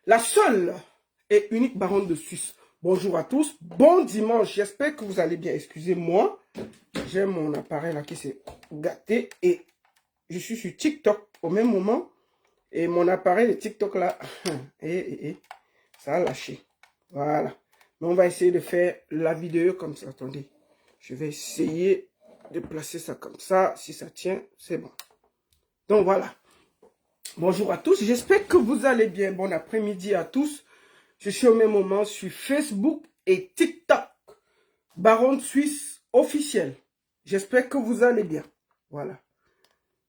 La seule et unique baronne de Suisse. Bonjour à tous, bon dimanche, j'espère que vous allez bien. Excusez-moi, j'ai mon appareil là qui s'est gâté et je suis sur TikTok au même moment. Et mon appareil de TikTok là, ça a lâché. Voilà. Mais on va essayer de faire la vidéo comme ça. Attendez, je vais essayer de placer ça comme ça. Si ça tient, c'est bon. Donc voilà. Bonjour à tous, j'espère que vous allez bien. Bon après-midi à tous. Je suis au même moment sur Facebook et TikTok. Baronne Suisse officielle. J'espère que vous allez bien. Voilà.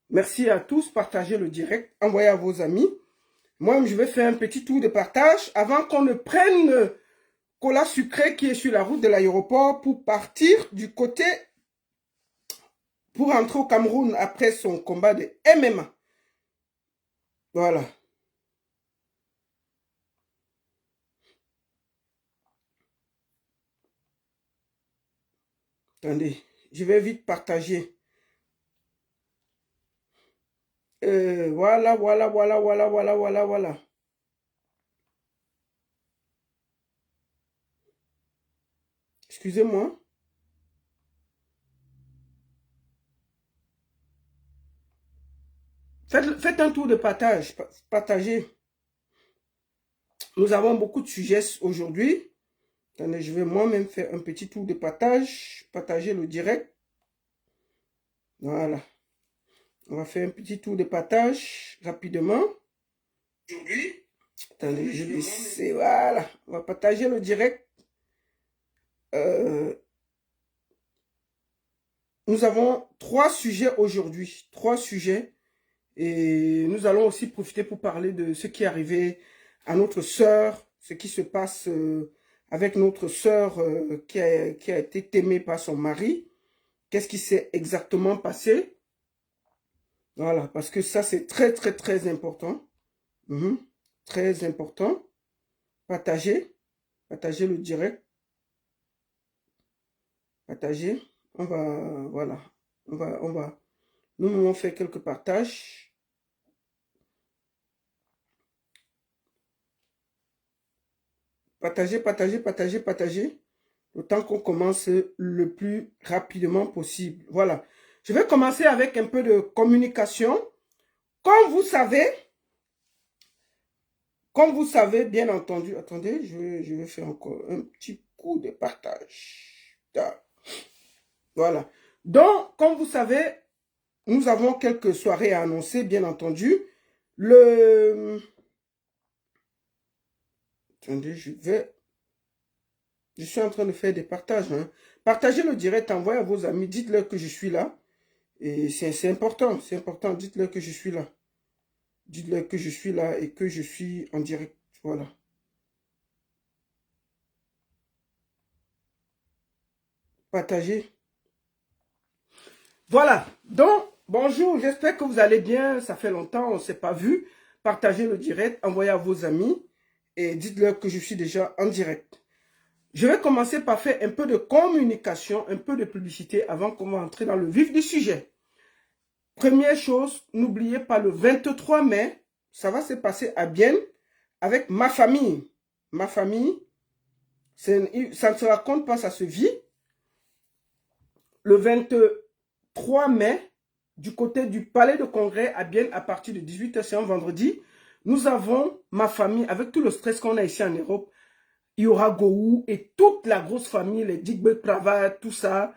Merci à tous. Partagez le direct. Envoyez à vos amis. Moi, je vais faire un petit tour de partage avant qu'on ne prenne le cola sucré qui est sur la route de l'aéroport pour partir du côté, pour rentrer au Cameroun après son combat de MMA. Voilà. Attendez, je vais vite partager. Voilà. Excusez-moi. Faites un tour de partage. Partagez. Nous avons beaucoup de sujets aujourd'hui. Attendez, je vais moi-même faire un petit tour de partage. Partager le direct. Voilà. On va faire un petit tour de partage rapidement. Aujourd'hui. Attendez, je vais essayer. Voilà. On va partager le direct. Nous avons 3 sujets aujourd'hui. 3 sujets. Et nous allons aussi profiter pour parler de ce qui est arrivé à notre sœur, ce qui se passe avec notre sœur qui a été aimée par son mari. Qu'est-ce qui s'est exactement passé? Voilà, parce que ça c'est très important. Très important. Partagez le direct. Partagez. On va, voilà, nous allons faire quelques partages. Partagez. Le temps qu'on commence le plus rapidement possible. Voilà. Je vais commencer avec un peu de communication. Comme vous savez, bien entendu, attendez, je vais faire encore un petit coup de partage. Voilà. Donc, comme vous savez, nous avons quelques soirées à annoncer, bien entendu. Attendez, je suis en train de faire des partages. Partagez le direct, envoyez à vos amis, dites-leur que je suis là. Et c'est important, dites-leur que je suis là. Dites-leur que je suis là et que je suis en direct. Voilà. Partagez. Voilà. Donc, bonjour, j'espère que vous allez bien. Ça fait longtemps, on ne s'est pas vu. Partagez le direct, envoyez à vos amis et dites-leur que je suis déjà en direct. Je vais commencer par faire un peu de communication, un peu de publicité avant qu'on va entrer dans le vif du sujet. Première chose, n'oubliez pas le 23 mai, ça va se passer à Bienne avec ma famille. Ma famille, ça ne se raconte pas, ça se vit. Le 23 mai, du côté du Palais de Congrès à Bienne, à partir de 18h, c'est un vendredi, nous avons ma famille, avec tout le stress qu'on a ici en Europe. Il y aura Gou et toute la grosse famille, les Digbel Pravat, tout ça.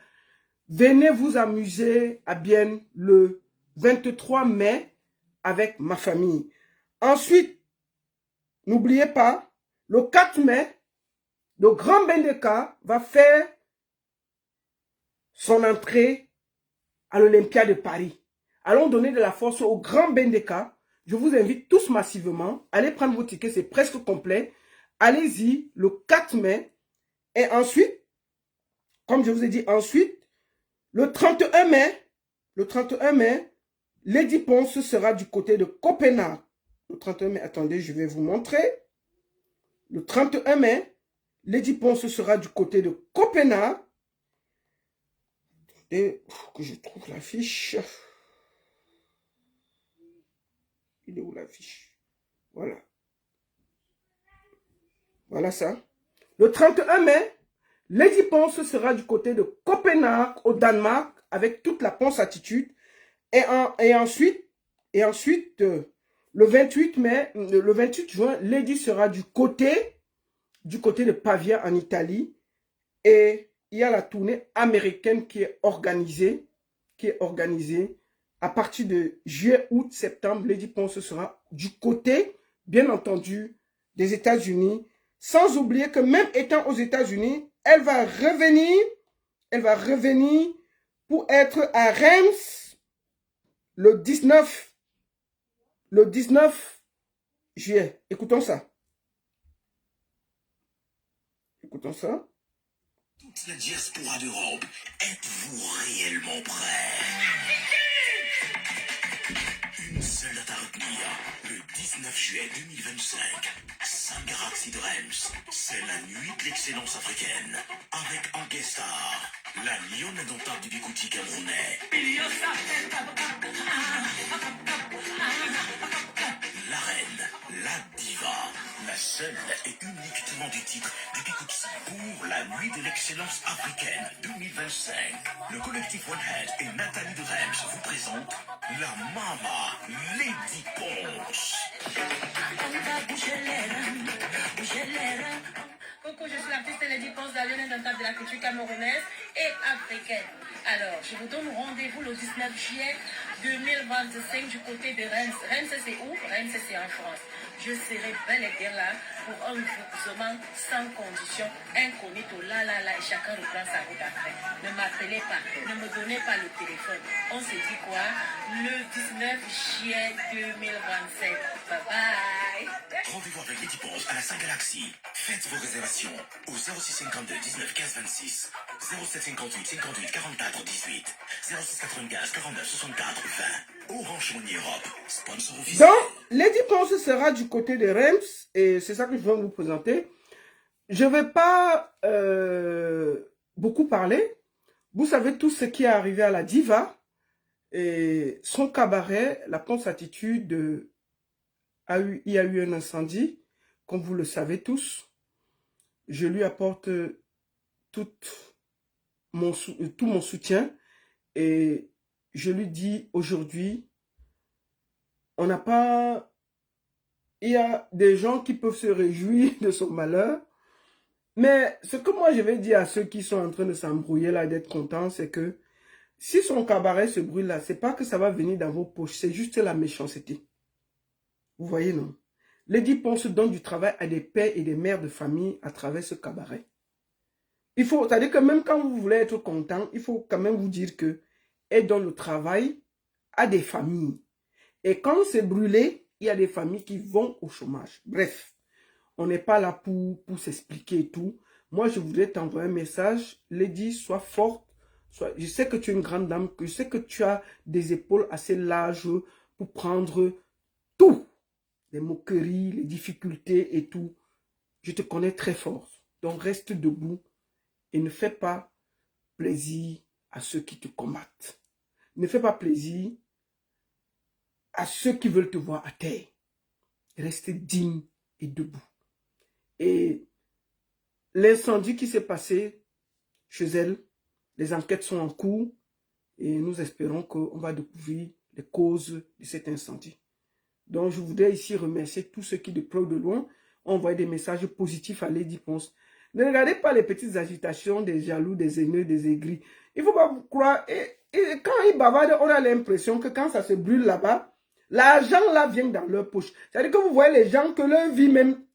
Venez vous amuser à Bienne le 23 mai avec ma famille. Ensuite, n'oubliez pas, le 4 mai, le Grand Bendeka va faire son entrée à l'Olympia de Paris. Allons donner de la force au Grand Bendeka. Je vous invite tous massivement. Allez prendre vos tickets, c'est presque complet. Allez-y le 4 mai. Et ensuite, comme je vous ai dit, ensuite, le 31 mai, Lady Ponce sera du côté de Copenhague. Le 31 mai, attendez, je vais vous montrer. Le 31 mai, Lady Ponce sera du côté de Copenhague. Et que je trouve l'affiche. Il est où l'affiche? Voilà. Voilà ça. Le 31 mai, Lady Ponce sera du côté de Copenhague, au Danemark, avec toute la Ponce attitude. Et ensuite, le 28 mai, le 28 juin, Lady sera du côté de Pavia en Italie. Et il y a la tournée américaine qui est organisée à partir de juillet, août, septembre. Lady Ponce sera du côté, bien entendu, des États-Unis. Sans oublier que même étant aux États-Unis, elle va revenir pour être à Reims le 19 juillet. Écoutons ça. Écoutons ça. Toute la diaspora d'Europe, êtes-vous réellement prêts? Une seule date à retenir, le 19 juillet 2025, Saint-Galaxy de Reims, c'est la nuit de l'excellence africaine, avec en guest star, la lionne indomptable du bigouti camerounais. La reine, la diva, la seule et unique tenant du titre du Bigouti pour la nuit de l'excellence africaine 2025. Le collectif One Head et Nathalie de Reims vous présentent la Mama Lady Ponce. Coucou, je suis l'artiste Lady Ponce, la lionne indomptable de la culture camerounaise et africaine. Alors, je vous donne rendez-vous le 19 juillet 2025 du côté de Reims. Reims, c'est où? Reims, c'est en France. Je serai bel et bien là pour un mouvement sans condition, incognito, là, et chacun reprend sa route après. Ne m'appelez pas, ne me donnez pas le téléphone. On se dit quoi? Le 19 juillet 2027. Bye bye. Rendez-vous avec Lady Ponce à la Saint-Galaxy. Faites vos réservations au 0652 19 15 26, 0758 58 44 18, 06 95 49 64 20. Orange Money Europe, sponsor officiel. Donc, Lady Ponce sera du côté de Reims et c'est ça que je vais vous présenter. Je ne vais pas beaucoup parler. Vous savez tout ce qui est arrivé à la diva et son cabaret, la Ponce Attitude, il y a eu un incendie, comme vous le savez tous. Je lui apporte tout mon soutien et je lui dis aujourd'hui, on n'a pas... Il y a des gens qui peuvent se réjouir de son malheur, mais ce que moi je vais dire à ceux qui sont en train de s'embrouiller là, d'être contents, c'est que si son cabaret se brûle là, c'est pas que ça va venir dans vos poches, c'est juste la méchanceté. Vous voyez, non? Lady Ponce donne du travail à des pères et des mères de famille à travers ce cabaret. Il faut, c'est-à-dire que même quand vous voulez être content, il faut quand même vous dire que elle donne le travail à des familles. Et quand c'est brûlé, il y a des familles qui vont au chômage. Bref, on n'est pas là pour s'expliquer et tout. Moi, je voudrais t'envoyer un message. Lady, sois forte. Je sais que tu es une grande dame, que je sais que tu as des épaules assez larges pour prendre tout. Les moqueries, les difficultés et tout. Je te connais très fort. Donc, reste debout et ne fais pas plaisir à ceux qui te combattent. Ne fais pas plaisir à ceux qui veulent te voir à terre. Reste digne et debout. Et l'incendie qui s'est passé chez elle, les enquêtes sont en cours et nous espérons qu'on va découvrir les causes de cet incendie. Donc je voudrais ici remercier tous ceux qui de près ou de loin ont envoyé des messages positifs à Lady Ponce. Ne regardez pas les petites agitations des jaloux, des haineux, des aigris. Il ne faut pas vous croire. Et quand ils bavardent, on a l'impression que quand ça se brûle là-bas, l'argent là vient dans leur poche. C'est-à-dire que vous voyez les gens que leur vie même,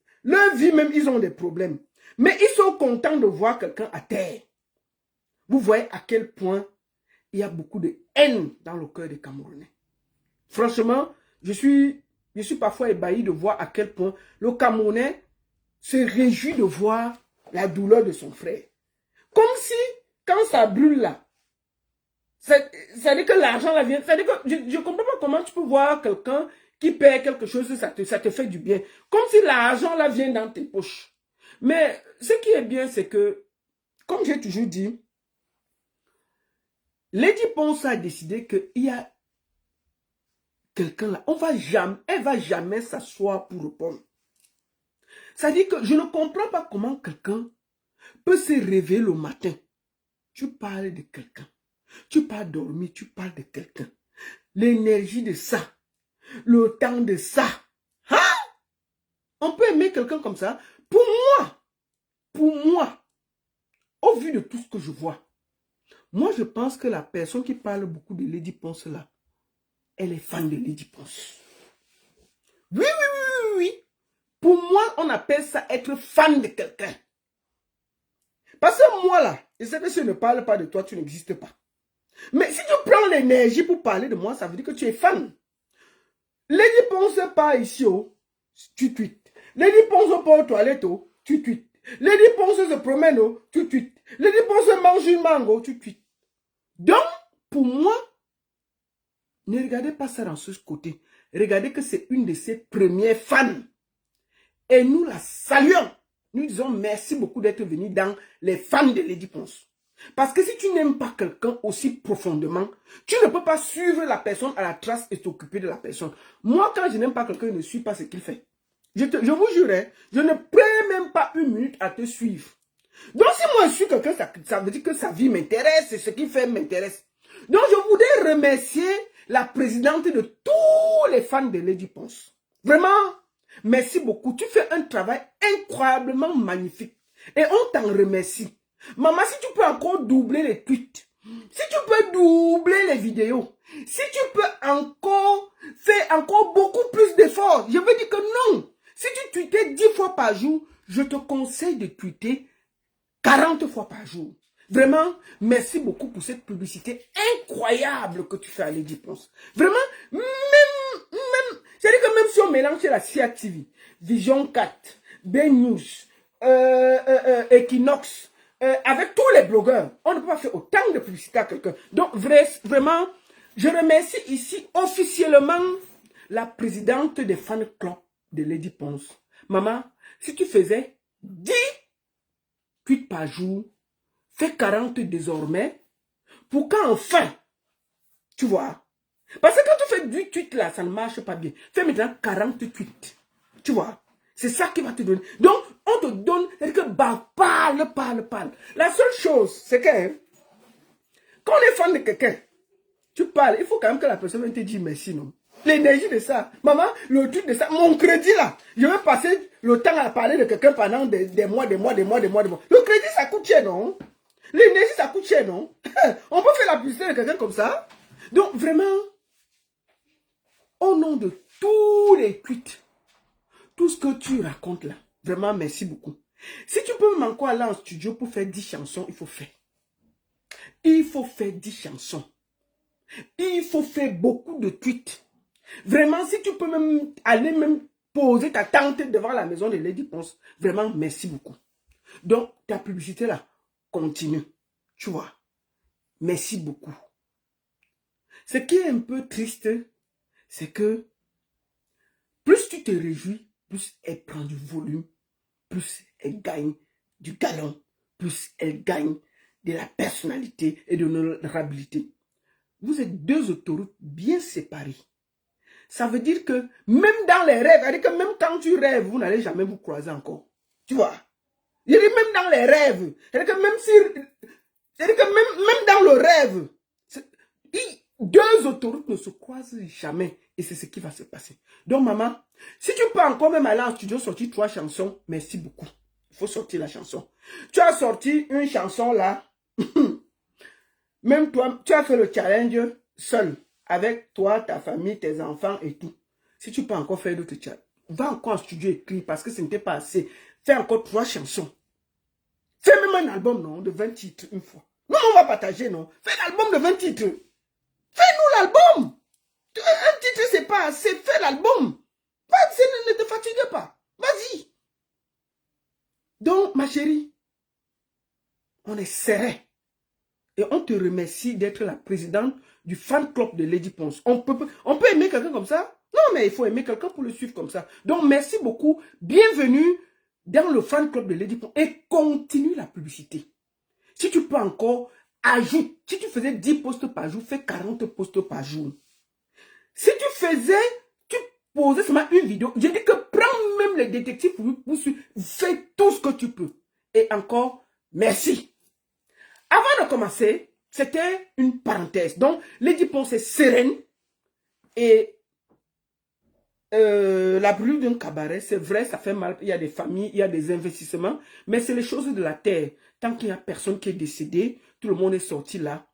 ils ont des problèmes. Mais ils sont contents de voir quelqu'un à terre. Vous voyez à quel point il y a beaucoup de haine dans le cœur des Camerounais. Franchement, je suis parfois ébahi de voir à quel point le Camerounais se réjouit de voir la douleur de son frère. Comme si, quand ça brûle là, c'est-à-dire que l'argent là vient, c'est-à-dire que je ne comprends pas comment tu peux voir quelqu'un qui perd quelque chose, ça te fait du bien. Comme si l'argent là vient dans tes poches. Mais ce qui est bien, c'est que, comme j'ai toujours dit, Lady Ponce a décidé qu'il y a quelqu'un là, elle va jamais s'asseoir pour répondre. Ça dit que je ne comprends pas comment quelqu'un peut se réveiller le matin. Tu parles de quelqu'un. Tu parles dormir, tu parles de quelqu'un. L'énergie de ça. Le temps de ça. Hein? On peut aimer quelqu'un comme ça. Pour moi, au vu de tout ce que je vois, moi je pense que la personne qui parle beaucoup de Lady Ponce là, elle est fan de Lady Ponce. Oui. Pour moi, on appelle ça être fan de quelqu'un. Parce que moi là, je sais que si je ne parle pas de toi, tu n'existes pas. Mais si tu prends l'énergie pour parler de moi, ça veut dire que tu es fan. Lady Ponce part ici, oh, tu tweets. Lady Ponce part aux toilettes, oh, tu tweets. Lady Ponce se promène, oh, tu tweets. Lady Ponce mange une mango, tu tweets. Donc, pour moi, ne regardez pas ça dans ce côté. Regardez que c'est une de ses premières fans. Et nous la saluons. Nous disons merci beaucoup d'être venu dans les fans de Lady Ponce. Parce que si tu n'aimes pas quelqu'un aussi profondément, tu ne peux pas suivre la personne à la trace et t'occuper de la personne. Moi, quand je n'aime pas quelqu'un, je ne suis pas ce qu'il fait. Je vous jure, je ne prends même pas une minute à te suivre. Donc si moi je suis quelqu'un, ça veut dire que sa vie m'intéresse et ce qu'il fait m'intéresse. Donc je voudrais remercier la présidente de tous les fans de Lady Ponce. Vraiment, merci beaucoup. Tu fais un travail incroyablement magnifique. Et on t'en remercie. Maman, si tu peux encore doubler les tweets, si tu peux doubler les vidéos, si tu peux encore faire encore beaucoup plus d'efforts, je veux dire que non. Si tu tweetais 10 fois par jour, je te conseille de tweeter 40 fois par jour. Vraiment, merci beaucoup pour cette publicité incroyable que tu fais à Lady Ponce. Vraiment, c'est-à-dire que même si on mélange la CIA TV, Vision 4, B-News, Equinox, avec tous les blogueurs, on ne peut pas faire autant de publicité à quelqu'un. Donc, vraiment, je remercie ici officiellement la présidente des fan clubs de Lady Ponce. Maman, si tu faisais 10 tweets par jour, fais 40 désormais, pour qu'enfin, tu vois. Parce que quand tu fais du tweet là, ça ne marche pas bien. Fais maintenant 40 tweets. Tu vois. C'est ça qui va te donner. Donc, on te donne, c'est-à-dire que bah, parle. La seule chose, c'est que quand on est fan de quelqu'un, tu parles, il faut quand même que la personne vienne te dire merci, non? L'énergie de ça. Maman, le truc de ça, mon crédit là, je vais passer le temps à parler de quelqu'un pendant des mois. Le crédit, ça coûte cher, non? L'énergie, ça coûte cher, non? On peut faire la publicité de quelqu'un comme ça? Donc, vraiment, au nom de tous les tweets, tout ce que tu racontes là, vraiment, merci beaucoup. Si tu peux même encore aller en studio pour faire 10 chansons, il faut faire. Il faut faire 10 chansons. Il faut faire beaucoup de tweets. Vraiment, si tu peux même aller même poser ta tente devant la maison de Lady Ponce, vraiment, merci beaucoup. Donc, ta publicité là, continue. Tu vois. Merci beaucoup. Ce qui est un peu triste, c'est que plus tu te réjouis, plus elle prend du volume, plus elle gagne du galon, plus elle gagne de la personnalité et de l'honorabilité. Vous êtes deux autoroutes bien séparées. Ça veut dire que même dans les rêves, c'est-à-dire que même quand tu rêves, vous n'allez jamais vous croiser encore. Tu vois? Je dis même dans les rêves. C'est-à-dire que même si... C'est-à-dire que même dans le rêve, deux autoroutes ne se croisent jamais. Et c'est ce qui va se passer. Donc, maman, si tu peux encore même aller en studio sortir 3 chansons, merci beaucoup. Il faut sortir la chanson. Tu as sorti une chanson là. Même toi, tu as fait le challenge seul. Avec toi, ta famille, tes enfants et tout. Si tu peux encore faire d'autres challenges, va encore en studio écrire parce que ce n'était pas assez. Fais encore 3 chansons. Fais même un album, non, de 20 titres une fois. Non, on va partager, non. Fais un album de 20 titres. Fais-nous l'album. Un titre, c'est pas assez. Fais l'album. Ne te fatigue pas. Vas-y. Donc, ma chérie, on est serré. Et on te remercie d'être la présidente du fan club de Lady Ponce. On peut aimer quelqu'un comme ça? Non, mais il faut aimer quelqu'un pour le suivre comme ça. Donc, merci beaucoup. Bienvenue dans le fan club de Lady Ponce. Et continue la publicité. Si tu peux encore, ajoute. Si tu faisais 10 posts par jour, fais 40 posts par jour. Si tu posais seulement une vidéo, je dis que prends même les détectives pour lui poursuivre. Fais tout ce que tu peux. Et encore, merci. Avant de commencer, c'était une parenthèse. Donc, Lady Ponce est sereine. Et la brûlure d'un cabaret, c'est vrai, ça fait mal. Il y a des familles, il y a des investissements. Mais c'est les choses de la terre. Tant qu'il n'y a personne qui est décédé, tout le monde est sorti là.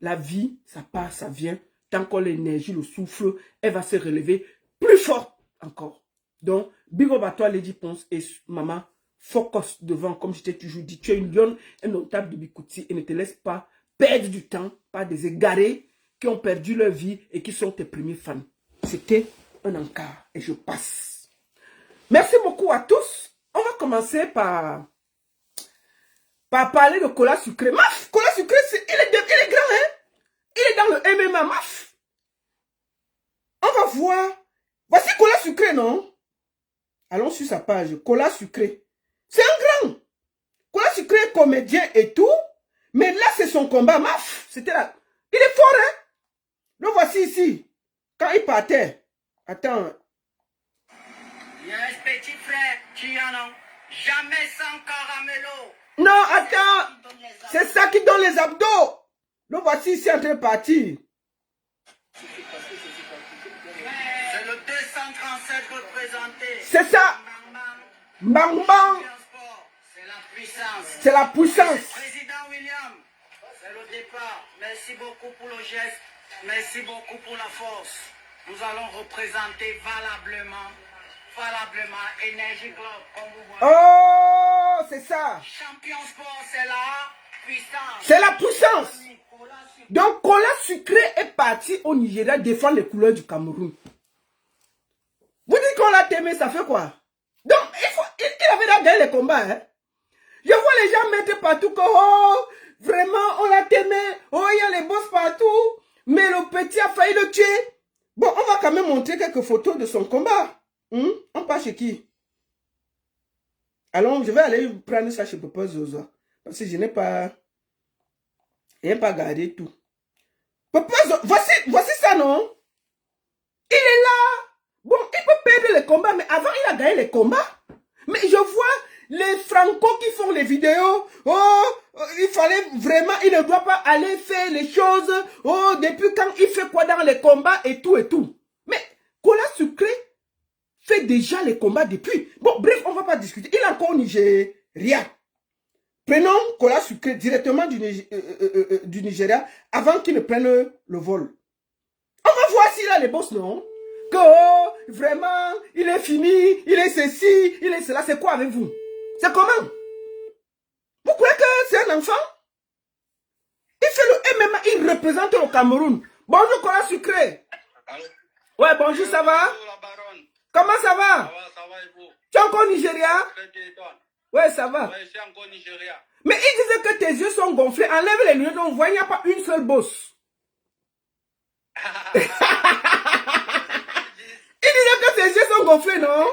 La vie, ça part, ça vient. Tant qu'on l'énergie, le souffle, elle va se relever plus fort encore. Donc, big up à toi, Lady Ponce et maman. Focus devant, comme je t'ai toujours dit. Tu es une lionne indomptable de Bikouti et ne te laisse pas perdre du temps par des égarés qui ont perdu leur vie et qui sont tes premiers fans. C'était un encart et je passe. Merci beaucoup à tous. On va commencer par parler de Cola Sucré. Maf, Cola Sucré, il est grand, hein? Il est dans le MMA, maf. On va voir. Voici Cola Sucré, non? Allons sur sa page. Cola Sucré. C'est un grand. Cola Sucré est comédien et tout. Mais là, c'est son combat, maf. C'était là. Il est fort, hein? Le voici ici. Quand il partait. Attends. Il y a un petit frère qui en a jamais sans caramello. Non, attends. C'est ça qui donne les abdos. Le voici ici en train de partir. C'est le 237 représenté. C'est ça. Bang bang. C'est la puissance. C'est la puissance. Président William, c'est le départ. Merci beaucoup pour le geste. Merci beaucoup pour la force. Nous allons représenter valablement Energy Club, comme vous voyez. Oh, c'est ça. Champion Sport, c'est la puissance. C'est la puissance. Donc, Cola Sucré est parti au Nigeria défendre les couleurs du Cameroun. Vous dites qu'on l'a aimé, ça fait quoi? Donc, il avait déjà gagné les combats. Hein? Je vois les gens mettre partout que, oh, vraiment, on l'a aimé. Oh, il y a les boss partout. Mais le petit a failli le tuer. Bon, on va quand même montrer quelques photos de son combat. On part chez qui? Alors, je vais aller prendre ça chez Papa Zozo. Parce que je n'ai pas gardé tout. Papa Zozo, voici ça, non? Il est là. Bon, il peut perdre les combats, mais avant, il a gagné les combats. Mais je vois les Franco qui font les vidéos. Oh, il fallait vraiment, il ne doit pas aller faire les choses. Oh, depuis quand il fait quoi dans les combats et tout et tout. Mais Cola Sucré fait déjà les combats depuis. Bon, bref, on ne va pas discuter. Il est encore au Nigeria. Prenons Cola Sucré directement du Nigeria avant qu'il ne prenne le vol. On va voir s'il a les boss, non? Que oh, vraiment, il est fini, il est ceci, il est cela. C'est quoi avec vous? C'est comment? Vous croyez que c'est un enfant? Il fait le MMA, il représente le Cameroun. Bonjour Cola Sucré. Allô? Ouais, bonjour, ça va? Bonjour la baronne. Comment ça va? Ça va et vous? Tu es encore au Nigeria? Très bien, et toi? Ouais, ça va. Ouais, je suis encore au Nigeria. Mais il disait que tes yeux sont gonflés. Enlève les lunettes, on voit, il n'y a pas une seule bosse. Il disait que tes yeux sont gonflés, non?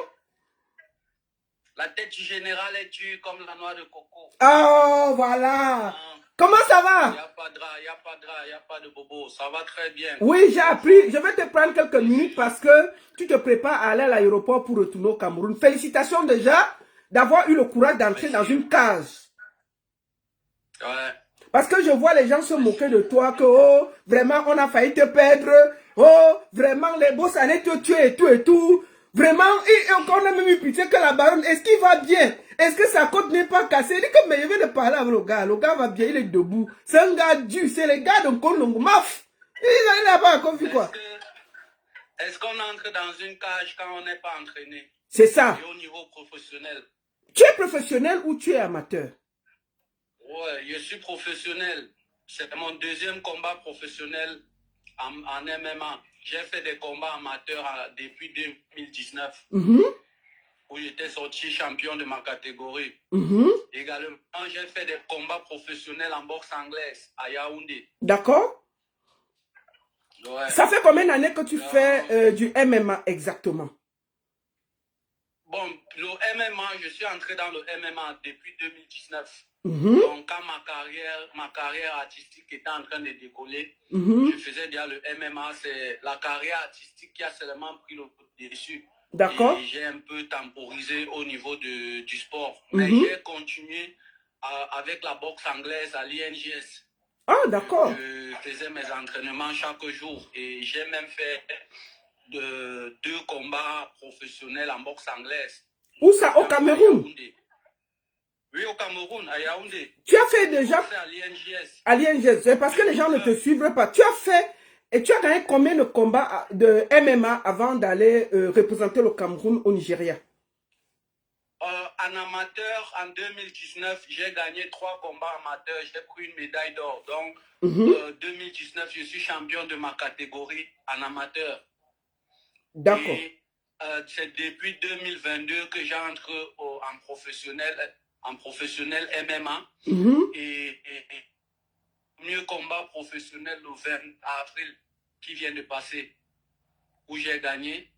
La tête du général est dure comme la noix de coco. Oh, voilà. Comment ça Il va? n'y a pas de drap, il n'y a pas de drap, il n'y a pas de bobo. Ça va très bien. Oui, j'ai appris. Je vais te prendre quelques minutes parce que tu te prépares à aller à l'aéroport pour retourner au Cameroun. Félicitations déjà d'avoir eu le courage d'entrer dans une cage. Ouais. Parce que je vois les gens se moquer de toi, que oh, vraiment on a failli te perdre, oh, vraiment les boss allaient te tuer et tout et tout. Vraiment, et on a même eu pitié que la baronne, est-ce qu'il va bien? Est-ce que sa côte n'est pas cassée? Il dit que mais je vais de parler avec le gars va bien, il est debout. C'est un gars dur, c'est les gars de Kondongo, maf. Il n'a pas encore vu quoi. Est-ce qu'on entre dans une cage quand on n'est pas entraîné? C'est ça. Et au niveau professionnel? Tu es professionnel ou tu es amateur? Ouais, je suis professionnel. C'est mon deuxième combat professionnel en MMA. J'ai fait des combats amateurs depuis 2019. Où j'étais sorti champion de ma catégorie. Également, j'ai fait des combats professionnels en boxe anglaise à Yaoundé. D'accord. Ouais. Ça fait combien d'années que tu fais du MMA exactement? Bon, le MMA, je suis entré dans le MMA depuis 2019. Donc, quand ma carrière artistique était en train de décoller, je faisais déjà le MMA. C'est la carrière artistique qui a seulement pris le dessus. D'accord. Et j'ai un peu temporisé au niveau du sport. Mais j'ai continué avec la boxe anglaise à l'INJS. Ah, d'accord. Je faisais mes entraînements chaque jour. Et j'ai même fait 2 combats professionnels en boxe anglaise. Où ça? Au Cameroun? Oui, au Cameroun, à Yaoundé. Tu as fait déjà? À l'INJS. À l'INJS. C'est parce que les gens ne te suivent pas. Tu as fait, et tu as gagné combien de combats de MMA avant d'aller représenter le Cameroun au Nigeria? En amateur, en 2019, j'ai gagné 3 combats amateurs. J'ai pris une médaille d'or. Donc, 2019, je suis champion de ma catégorie en amateur. D'accord. Et c'est depuis 2022 que j'entre en professionnel MMA. Et mieux combat professionnel le 20 avril qui vient de passer, où j'ai gagné.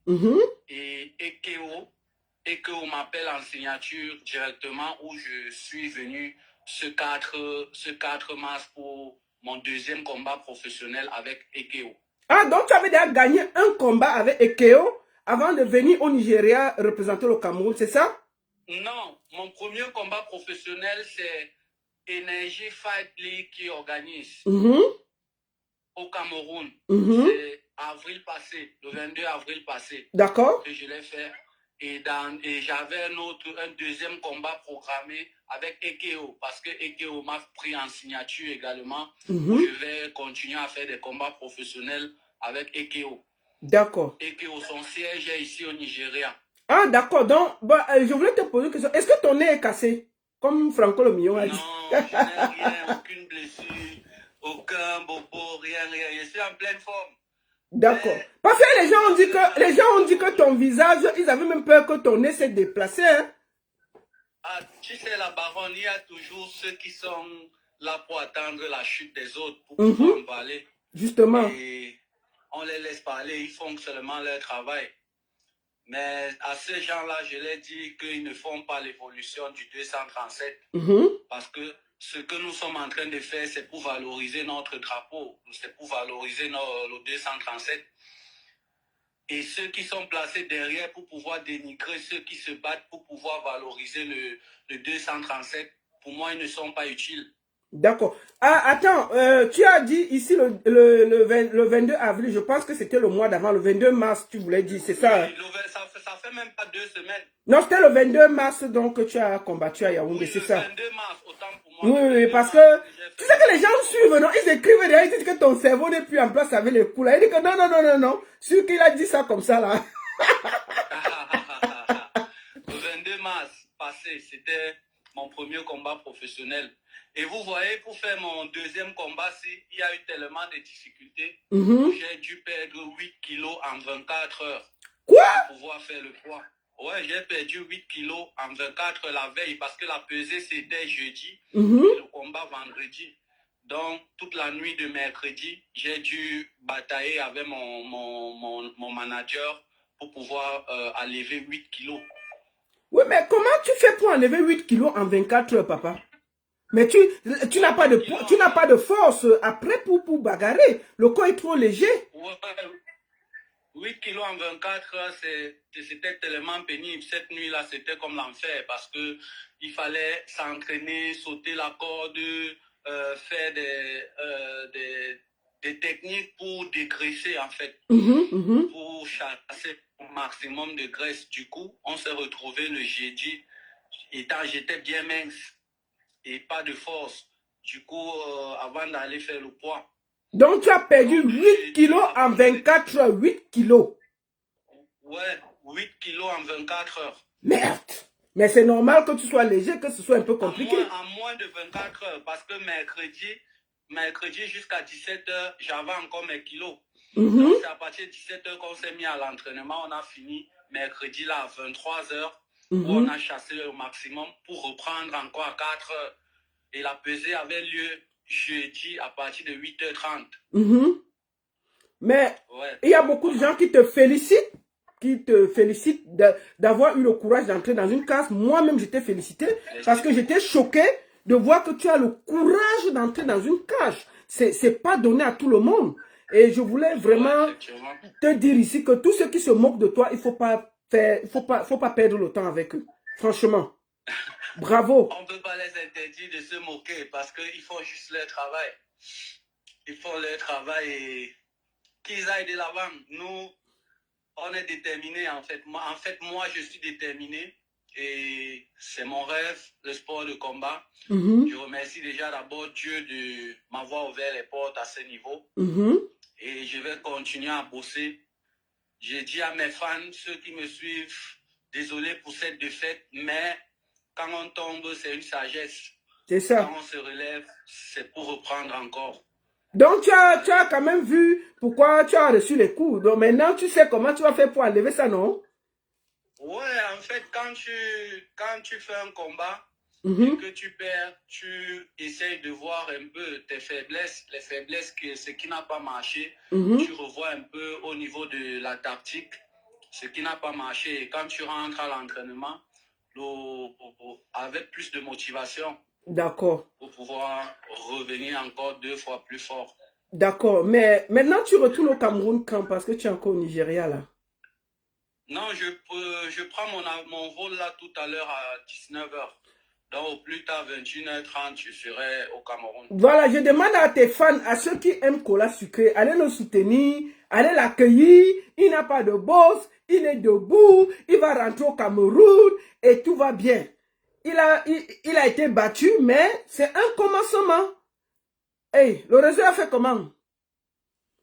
Et Ekeo m'appelle en signature directement, où je suis venu ce 4 mars pour mon 2e combat professionnel avec Ekeo. Ah, donc tu avais déjà gagné un combat avec Ekeo avant de venir au Nigeria représenter le Cameroun, c'est ça? Non, mon premier combat professionnel, c'est Energy Fight League qui organise au Cameroun. C'est avril passé, le 22 avril passé. D'accord. Que je l'ai fait. Et j'avais un 2e combat programmé avec Ekeo, parce que Ekeo m'a pris en signature également. Je vais continuer à faire des combats professionnels avec Ekeo. D'accord. Ekeo, son siège est ici au Nigeria. Ah, d'accord. Donc, je voulais te poser une question. Est-ce que ton nez est cassé? Comme Franco Le Millon a dit. Non, je n'ai rien, aucune blessure, aucun bobo, rien. Je suis en pleine forme. D'accord. Parce que les gens ont dit que ton visage, ils avaient même peur que ton nez s'est déplacé. Hein? Ah, tu sais, la baronne, il y a toujours ceux qui sont là pour attendre la chute des autres, pour pouvoir en parler. Justement. Et on les laisse parler, ils font seulement leur travail. Mais à ces gens-là, je leur dis qu'ils ne font pas l'évolution du 237. Parce que ce que nous sommes en train de faire, c'est pour valoriser notre drapeau. C'est pour valoriser le 237. Et ceux qui sont placés derrière pour pouvoir dénigrer ceux qui se battent pour pouvoir valoriser le 237, pour moi, ils ne sont pas utiles. D'accord. Ah, attends, tu as dit ici le 22 avril, je pense que c'était le mois d'avant, le 22 mars, tu voulais dire, c'est ça? Oui, ça fait même pas 2 semaines. Non, c'était le 22 mars, donc que tu as combattu à Yaoundé, c'est ça? Le 22 mars, autant pour moi. Oui, parce que, tu sais que les gens suivent, non? Ils écrivent derrière, ils disent que ton cerveau n'est plus en place avec les coups là. Ils disent que non. Celui qui a dit ça comme ça là. Le 22 mars passé, c'était mon premier combat professionnel. Et vous voyez, pour faire mon 2e combat, il y a eu tellement de difficultés. J'ai dû perdre 8 kilos en 24 heures. Quoi? Pour pouvoir faire le poids. Ouais, j'ai perdu 8 kilos en 24 heures la veille parce que la pesée c'était jeudi et le combat vendredi. Donc, toute la nuit de mercredi, j'ai dû batailler avec mon manager pour pouvoir enlever 8 kilos. Oui, mais comment tu fais pour enlever 8 kilos en 24 heures, papa? Mais tu n'as pas de force après pour bagarrer. Le corps est trop léger. Ouais, 8 kilos en 24 heures, c'était tellement pénible. Cette nuit-là, c'était comme l'enfer parce que il fallait s'entraîner, sauter la corde, faire des techniques pour dégraisser, en fait. Pour chasser au maximum de graisse. Du coup, on s'est retrouvé le jeudi. J'étais bien mince et pas de force. Du coup, avant d'aller faire le poids. Donc, tu as perdu 8 kilos en 24 heures. 8 kilos. Ouais, 8 kilos en 24 heures. Merde. Mais c'est normal que tu sois léger, que ce soit un peu compliqué. En moins de 24 heures. Parce que mercredi jusqu'à 17 heures, j'avais encore mes kilos. Donc, c'est à partir de 17 heures qu'on s'est mis à l'entraînement. On a fini mercredi là à 23 heures. Où on a chassé au maximum pour reprendre encore à 4 heures. Et la pesée avait lieu jeudi à partir de 8h30. Mais il y a beaucoup de gens qui te félicitent d'avoir eu le courage d'entrer dans une case. Moi-même, j'étais félicité parce que j'étais choqué. de voir que tu as le courage d'entrer dans une cage. C'est pas donné à tout le monde. Et je voulais vraiment te dire ici que tous ceux qui se moquent de toi, il faut pas perdre le temps avec eux. Franchement. Bravo. On ne peut pas les interdire de se moquer parce qu'ils font juste leur travail. Ils font leur travail et qu'ils aillent de l'avant. Nous, on est déterminés en fait. Moi, je suis déterminé et c'est mon rêve, le sport de combat. Je remercie déjà d'abord Dieu de m'avoir ouvert les portes à ce niveau. Et je vais continuer à bosser. J'ai dit à mes fans, ceux qui me suivent, désolé pour cette défaite, mais quand on tombe, c'est une sagesse. C'est ça. Quand on se relève, c'est pour reprendre encore. Donc, tu as quand même vu pourquoi tu as reçu les coups. Donc, maintenant, tu sais comment tu vas faire pour enlever ça, non? Ouais, en fait, quand tu fais un combat et que tu perds, tu essayes de voir un peu tes faiblesses, les faiblesses, ce qui n'a pas marché. Tu revois un peu au niveau de la tactique, ce qui n'a pas marché. Et quand tu rentres à l'entraînement, avec plus de motivation. D'accord. Pour pouvoir revenir encore 2 fois plus fort. D'accord. Mais maintenant, tu retournes au Cameroun quand? Parce que tu es encore au Nigeria, là. Non, je prends mon vol là tout à l'heure à 19h. Donc, au plus tard, 21h30, je serai au Cameroun. Voilà, je demande à tes fans, à ceux qui aiment Cola Sucré, allez le soutenir, allez l'accueillir. Il n'a pas de boss, il est debout, il va rentrer au Cameroun et tout va bien. Il a été battu, mais c'est un commencement. Hey, le réseau a fait comment?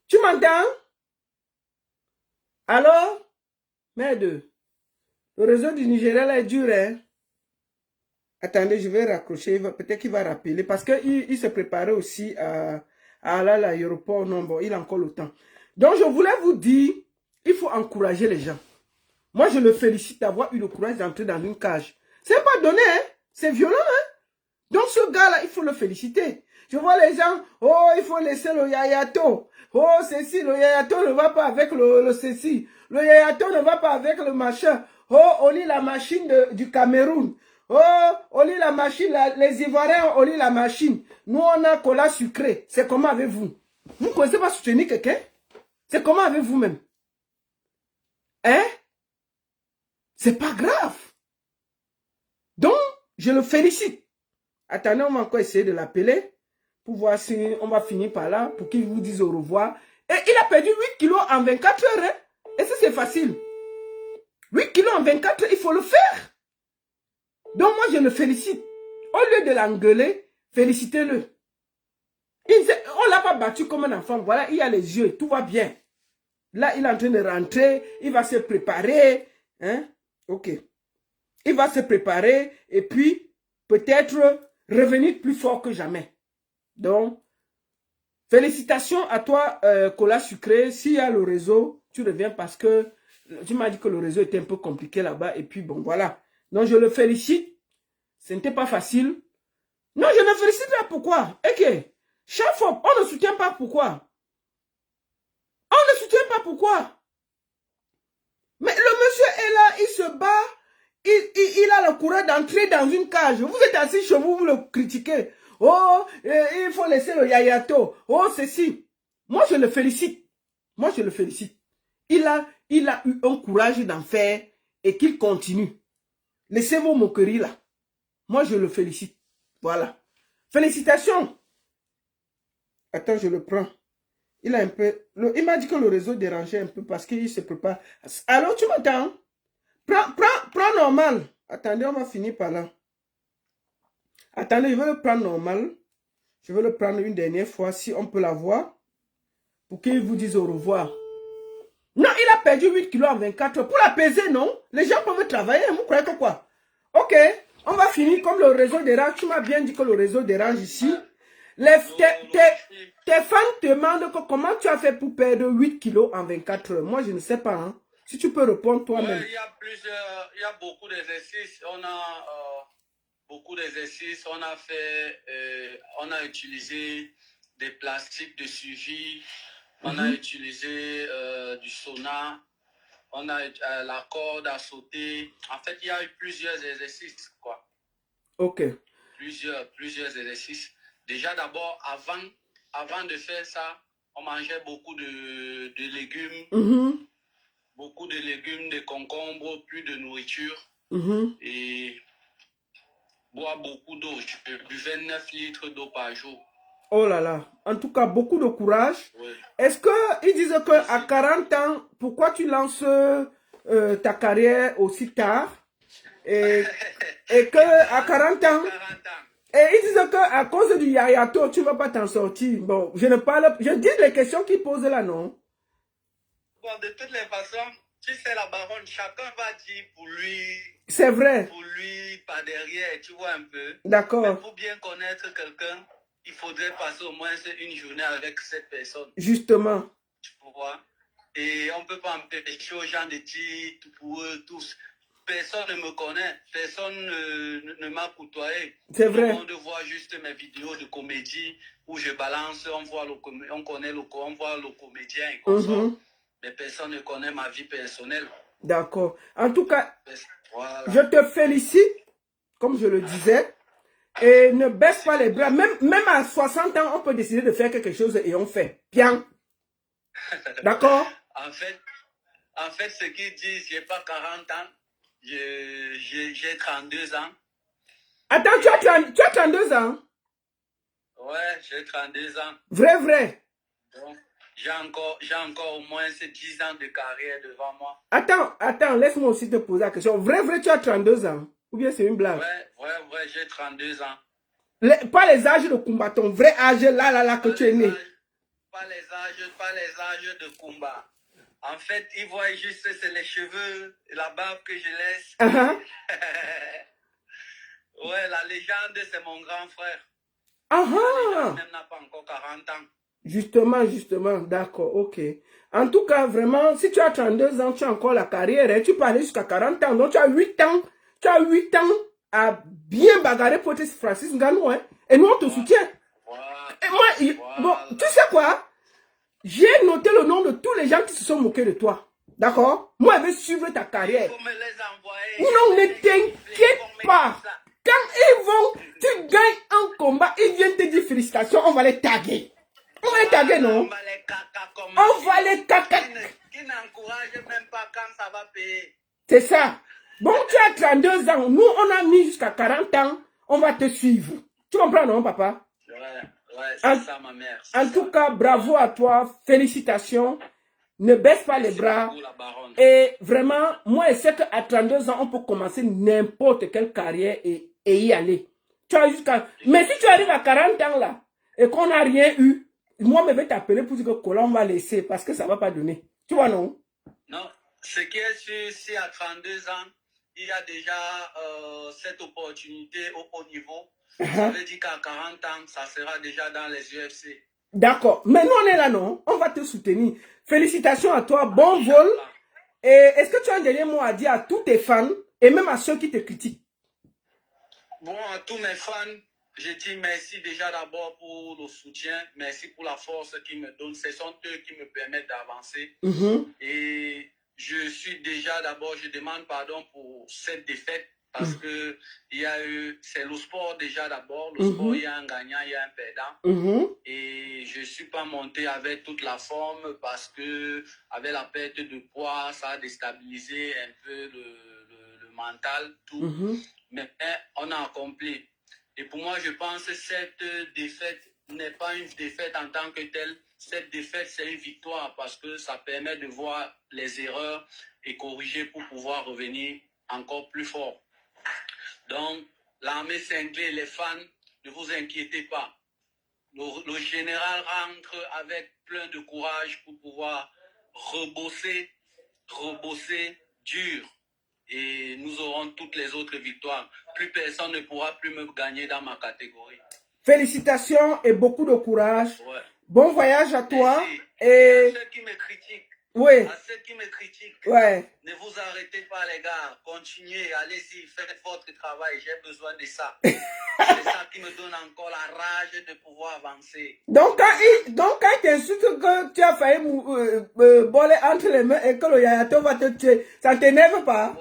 Tu m'entends? Alors? Merde. Le réseau du Nigeria là est dur, hein? Attendez, je vais raccrocher. Peut-être qu'il va rappeler. Parce qu'il se préparait aussi à aller à l'aéroport. Non, bon, il a encore le temps. Donc, je voulais vous dire, il faut encourager les gens. Moi, je le félicite d'avoir eu le courage d'entrer dans une cage. C'est pas donné, hein? C'est violent, hein? Donc, ce gars-là, il faut le féliciter. Je vois les gens, oh, il faut laisser le yayato. Oh, ceci, le yayato ne va pas avec le ceci. Le yayato ne va pas avec le machin. Oh, on lit la machine du Cameroun. Oh, on lit la machine, les Ivoiriens, on lit la machine. Nous, on a Cola Sucré. C'est comment avec vous? Vous ne connaissez pas soutenir quelqu'un? C'est comment avec vous-même? Hein? C'est pas grave. Donc, je le félicite. Attendez, on va encore essayer de l'appeler pour voir si on va finir par là, pour qu'il vous dise au revoir. Et il a perdu 8 kilos en 24 heures. Hein? Et ça, c'est facile. 8 kilos en 24 heures, il faut le faire. Donc, moi, je le félicite. Au lieu de l'engueuler, félicitez-le. On ne l'a pas battu comme un enfant. Voilà, il a les yeux, tout va bien. Là, il est en train de rentrer, il va se préparer. Hein? Ok. Il va se préparer et puis, peut-être, revenir plus fort que jamais. Donc, félicitations à toi, Cola Sucré. S'il y a le réseau, tu reviens parce que tu m'as dit que le réseau était un peu compliqué là-bas. Et puis, bon, voilà. Donc, je le félicite. Ce n'était pas facile. Non, je le félicite là. Pourquoi? Ok. Chaque fois, on ne soutient pas pourquoi. On ne soutient pas pourquoi. Mais le monsieur est là, il se bat. Il a le courage d'entrer dans une cage. Vous êtes assis chez vous, vous le critiquez. Oh, il faut laisser le yayato. Oh, ceci. Moi, je le félicite. Moi, je le félicite. Il a eu un courage d'en faire et qu'il continue. Laissez vos moqueries là. Moi, je le félicite. Voilà. Félicitations. Attends, je le prends. Il a un peu... il m'a dit que le réseau dérangeait un peu parce qu'il se prépare. Allô, tu m'entends? Prends normal. Attendez, on va finir par là. Attendez, je vais le prendre normal. Je vais le prendre une dernière fois, si on peut l'avoir. Pour qu'il vous dise au revoir. Non, il a perdu 8 kilos en 24 heures. Pour l'apaiser, non? Les gens peuvent travailler, vous croyez que quoi? Ok, on va finir comme le réseau dérange. Tu m'as bien dit que le réseau dérange ici. Tes fans te demandent comment tu as fait pour perdre 8 kilos en 24 heures. Moi, je ne sais pas. Hein. Si tu peux répondre toi-même. Il y a beaucoup d'exercices. On a beaucoup d'exercices. On a utilisé des plastiques de suivi. On a utilisé du sauna. On a la corde à sauter. En fait, il y a eu plusieurs exercices, quoi. Ok. plusieurs exercices. Déjà, d'abord, avant de faire ça, on mangeait beaucoup de légumes, beaucoup de légumes, de concombres, plus de nourriture et boire beaucoup d'eau. Je buvais 9 litres d'eau par jour. Oh là là. En tout cas, beaucoup de courage. Oui. Est-ce qu'ils disent qu'à 40 ans, pourquoi tu lances ta carrière aussi tard et qu'à 40 ans, et ils disent qu'à cause du yayato, tu ne vas pas t'en sortir. Bon, je dis les questions qu'ils posent là, non? Bon, de toutes les façons, tu sais, la baronne, chacun va dire pour lui. C'est vrai. Pour lui, par derrière, tu vois un peu. D'accord. Mais pour bien connaître quelqu'un, il faudrait passer au moins une journée avec cette personne. Justement. Tu vois. Et on ne peut pas empêcher aux gens de dire pour eux tous. Personne ne me connaît, personne ne m'a côtoyé. C'est vrai. On voit juste mes vidéos de comédie où je balance, on voit on voit le comédien et comme ça. Mais personne ne connaît ma vie personnelle. D'accord. En tout cas, voilà. Je te félicite, comme je le disais, et ne baisse pas les bras. Même à 60 ans, on peut décider de faire quelque chose et on fait. Bien. D'accord? En fait, ce qu'ils disent, j'ai pas 40 ans. J'ai 32 ans. Attends, tu as 32 ans? Ouais, j'ai 32 ans. Vrai. Donc, j'ai encore au moins 10 ans de carrière devant moi. Attends, laisse-moi aussi te poser la question. Vrai, tu as 32 ans? Ou bien c'est une blague? Ouais, j'ai 32 ans. Pas les âges de combat, ton vrai âge là que tu es né. Pas les âges de combat. En fait, ils voient juste, c'est les cheveux, la barbe que je laisse. Ouais, la légende, c'est mon grand frère. La légende même n'a pas encore 40 ans. Justement, d'accord, ok. En tout cas, vraiment, si tu as 32 ans, tu as encore la carrière, hein, tu peux aller jusqu'à 40 ans, donc tu as 8 ans. Tu as 8 ans à bien bagarrer pour Francis Ngannou, hein, et nous on te soutient. Et moi, bon, tu sais quoi? J'ai noté le nom de tous les gens qui se sont moqués de toi. D'accord? Moi, je vais suivre ta carrière. Il faut me les envoyer. Non, ne t'inquiète pas. Quand tu gagnes un combat, ils viennent te dire félicitations, on va les taguer. On va les taguer, non? On va les caca. Qui n'encourage même pas quand ça va payer. C'est ça. Bon, tu as 32 ans. Nous, on a mis jusqu'à 40 ans. On va te suivre. Tu comprends, non, papa? Ouais, c'est ça, ma mère. En tout cas, bravo à toi. Félicitations. Ne baisse pas les bras. Et vraiment, moi, je sais qu'à 32 ans, on peut commencer n'importe quelle carrière et y aller. Tu as jusqu'à... Mais si tu arrives à 40 ans, là, et qu'on n'a rien eu, moi, je vais t'appeler pour dire que Colin, on va laisser parce que ça ne va pas donner. Tu vois, non? Non. Ce qui est sûr, si à 32 ans, il y a déjà cette opportunité au haut niveau, ça veut dire qu'à 40 ans, ça sera déjà dans les UFC. D'accord. Mais nous, on est là, non? On va te soutenir. Félicitations à toi. Bon vol. Et est-ce que tu as un dernier mot à dire à tous tes fans et même à ceux qui te critiquent? Bon, à tous mes fans, je dis merci déjà d'abord pour le soutien. Merci pour la force qu'ils me donnent. Ce sont eux qui me permettent d'avancer. Et je suis déjà d'abord, je demande pardon pour cette défaite parce que il y a eu, c'est le sport déjà d'abord. Le sport, il y a un gagnant, il y a un perdant. Et je ne suis pas monté avec toute la forme parce que avec la perte de poids, ça a déstabilisé un peu le mental, tout. Mais on a accompli. Et pour moi, je pense que cette défaite n'est pas une défaite en tant que telle. Cette défaite, c'est une victoire parce que ça permet de voir les erreurs et corriger pour pouvoir revenir encore plus fort. Donc, l'armée cinglée, les fans, ne vous inquiétez pas. Le général rentre avec plein de courage pour pouvoir rebosser dur. Et nous aurons toutes les autres victoires. Plus personne ne pourra plus me gagner dans ma catégorie. Félicitations et beaucoup de courage. Ouais. Bon voyage à toi. Merci. Et à ceux qui me critiquent. Oui. À ceux qui me critiquent. Ouais. Ne vous arrêtez pas, les gars. Continuez, allez-y, faites votre travail. J'ai besoin de ça. C'est ça qui me donne encore la rage de pouvoir avancer. Donc, quand il t'insulte que tu as failli voler entre les mains et que le yayato va te tuer, ça ne t'énerve pas? Ouais.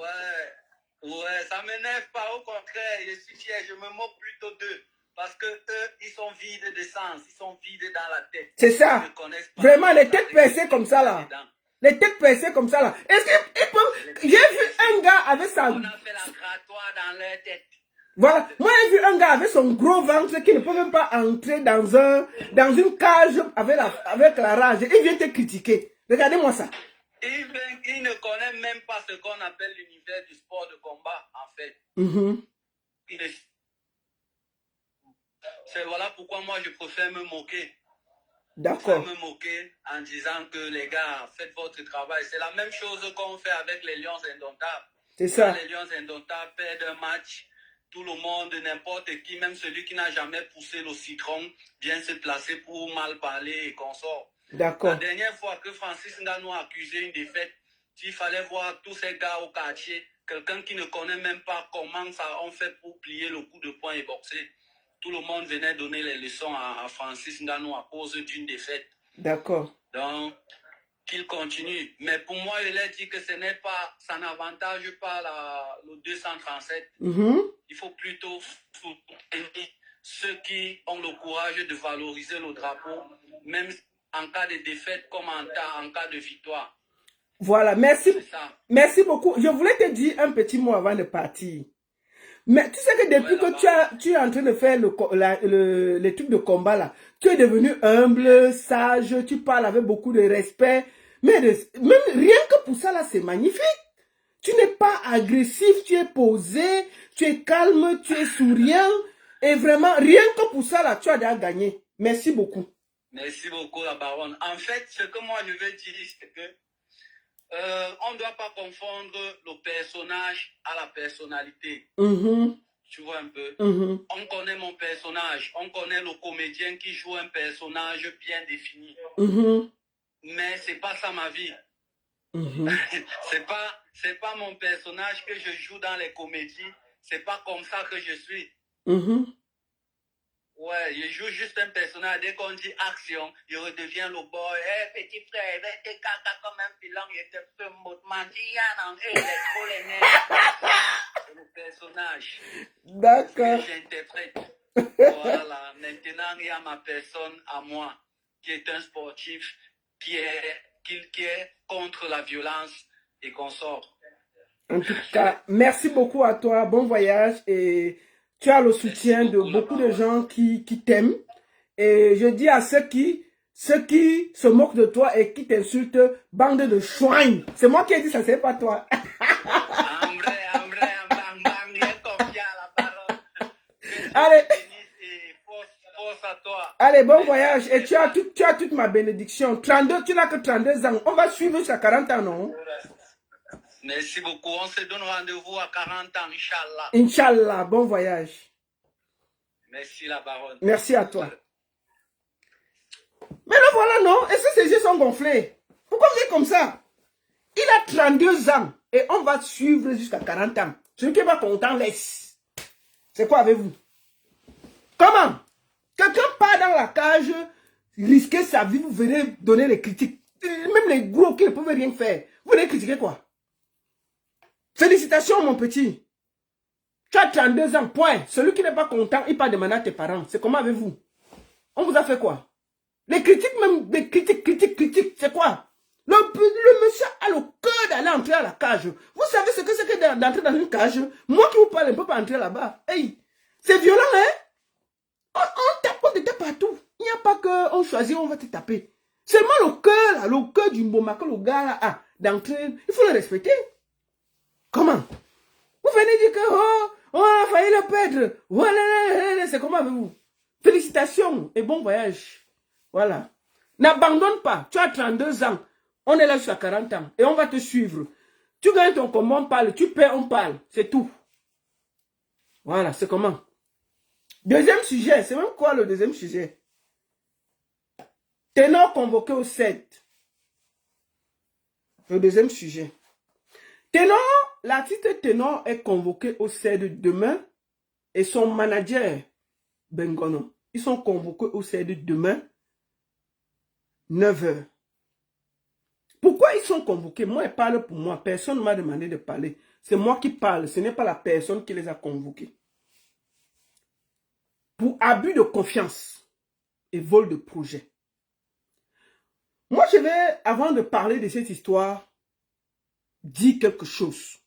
Ouais, ça m'énerve pas, au contraire, je suis fier, je me moque plutôt d'eux. Parce que eux, ils sont vides de sens, ils sont vides dans la tête. C'est ça. Ils ne connaissent pas Vraiment, les ça têtes percées comme ça, là. Les têtes percées comme ça, là. Est-ce qu'ils peuvent... J'ai vu un gars avec sa... On a fait la grattoir dans leur tête. Voilà. Moi, j'ai vu un gars avec son gros ventre qui ne peut même pas entrer dans une cage avec la rage. Il vient te critiquer. Regardez-moi ça. Il ne connaît même pas ce qu'on appelle l'univers du sport de combat, en fait. C'est voilà pourquoi moi, je préfère me moquer. D'accord. Me moquer en disant que les gars, faites votre travail. C'est la même chose qu'on fait avec les Lions Indomptables. C'est ça. Quand les Lions Indomptables perdent un match, tout le monde, n'importe qui, même celui qui n'a jamais poussé le citron, vient se placer pour mal parler et consort. D'accord. La dernière fois que Francis Ngannou a accusé une défaite, il fallait voir tous ces gars au quartier, quelqu'un qui ne connaît même pas comment ça on fait pour plier le coup de poing et boxer. Tout le monde venait donner les leçons à Francis Ngannou à cause d'une défaite. D'accord. Donc, qu'il continue. Mais pour moi, il a dit que ça n'avantage pas le 237. Il faut plutôt soutenir ceux qui ont le courage de valoriser le drapeau, même en cas de défaite comme en cas de victoire. Voilà, merci. Merci beaucoup. Je voulais te dire un petit mot avant de partir. Mais tu sais que depuis que tu es en train de faire les trucs de combat là, tu es devenu humble, sage, tu parles avec beaucoup de respect. Mais même rien que pour ça là, c'est magnifique. Tu n'es pas agressif, tu es posé, tu es calme, tu es souriant. Et vraiment, rien que pour ça là, tu as déjà gagné. Merci beaucoup. Merci beaucoup la baronne. En fait, ce que moi je veux dire, c'est que on ne doit pas confondre le personnage à la personnalité. Tu vois un peu. On connaît mon personnage, on connaît le comédien qui joue un personnage bien défini. Mais c'est pas ça ma vie. C'est pas mon personnage que je joue dans les comédies. C'est pas comme ça que je suis. Ouais, je joue juste un personnage. Dès qu'on dit action, je redeviens le boy. Hey, petit frère, t'es caca comme un pilon, il te peut mentir, il est trop les nerfs. C'est le personnage. D'accord. Que j'interprète. Voilà. Maintenant, il y a ma personne à moi, qui est un sportif, qui est contre la violence et qu'on sort. En tout cas, merci beaucoup à toi. Bon voyage et tu as le soutien de beaucoup de gens qui t'aiment. Et je dis à ceux qui se moquent de toi et qui t'insultent, bande de chouins. C'est moi qui ai dit ça, c'est pas toi. Allez. Allez, bon voyage. Et tu as toute ma bénédiction. 32, tu n'as que 32 ans. On va suivre jusqu'à 40 ans, non? Merci beaucoup. On se donne rendez-vous à 40 ans, Inch'Allah. Inch'Allah, bon voyage. Merci la baronne. Merci à toi. Mais là, voilà, non? Est-ce que ses yeux sont gonflés? Pourquoi vous êtes comme ça? Il a 32 ans et on va suivre jusqu'à 40 ans. Celui qui n'est pas content, laisse. C'est quoi avec vous? Comment? Quelqu'un part dans la cage, risquer sa vie, vous venez donner les critiques. Même les gros qui ne peuvent rien faire. Vous venez critiquer quoi? Félicitations, mon petit. Tu as 32 ans, point. Celui qui n'est pas content, il part demander à tes parents. C'est comment avec vous? On vous a fait quoi? Les critiques, même des critiques, c'est quoi? Le monsieur a le cœur d'aller entrer à la cage. Vous savez ce que c'est que d'entrer dans une cage? Moi qui vous parle, je ne peux pas entrer là-bas. Hey, c'est violent, hein? On tape, on te tape partout. Il n'y a pas qu'on choisit, on va te taper. Seulement le cœur, là, le cœur du mboma que le gars là a d'entrer, il faut le respecter. Comment? Vous venez dire que on a failli le perdre. Voilà, c'est comment avec vous? Félicitations et bon voyage. Voilà. N'abandonne pas. Tu as 32 ans. On est là jusqu'à 40 ans. Et on va te suivre. Tu gagnes ton combat, on parle. Tu perds, on parle. C'est tout. Voilà, c'est comment? Deuxième sujet. C'est même quoi le deuxième sujet? Ténor convoqué au 7. Le deuxième sujet. Ténor, l'artiste Ténor est convoqué au 7 demain. Et son manager, Bengono, ils sont convoqués au 7 demain. 9 h. Pourquoi ils sont convoqués? Moi, ils parlent pour moi. Personne ne m'a demandé de parler. C'est moi qui parle. Ce n'est pas la personne qui les a convoqués. Pour abus de confiance et vol de projet. Moi, je vais, avant de parler de cette histoire, dire quelque chose.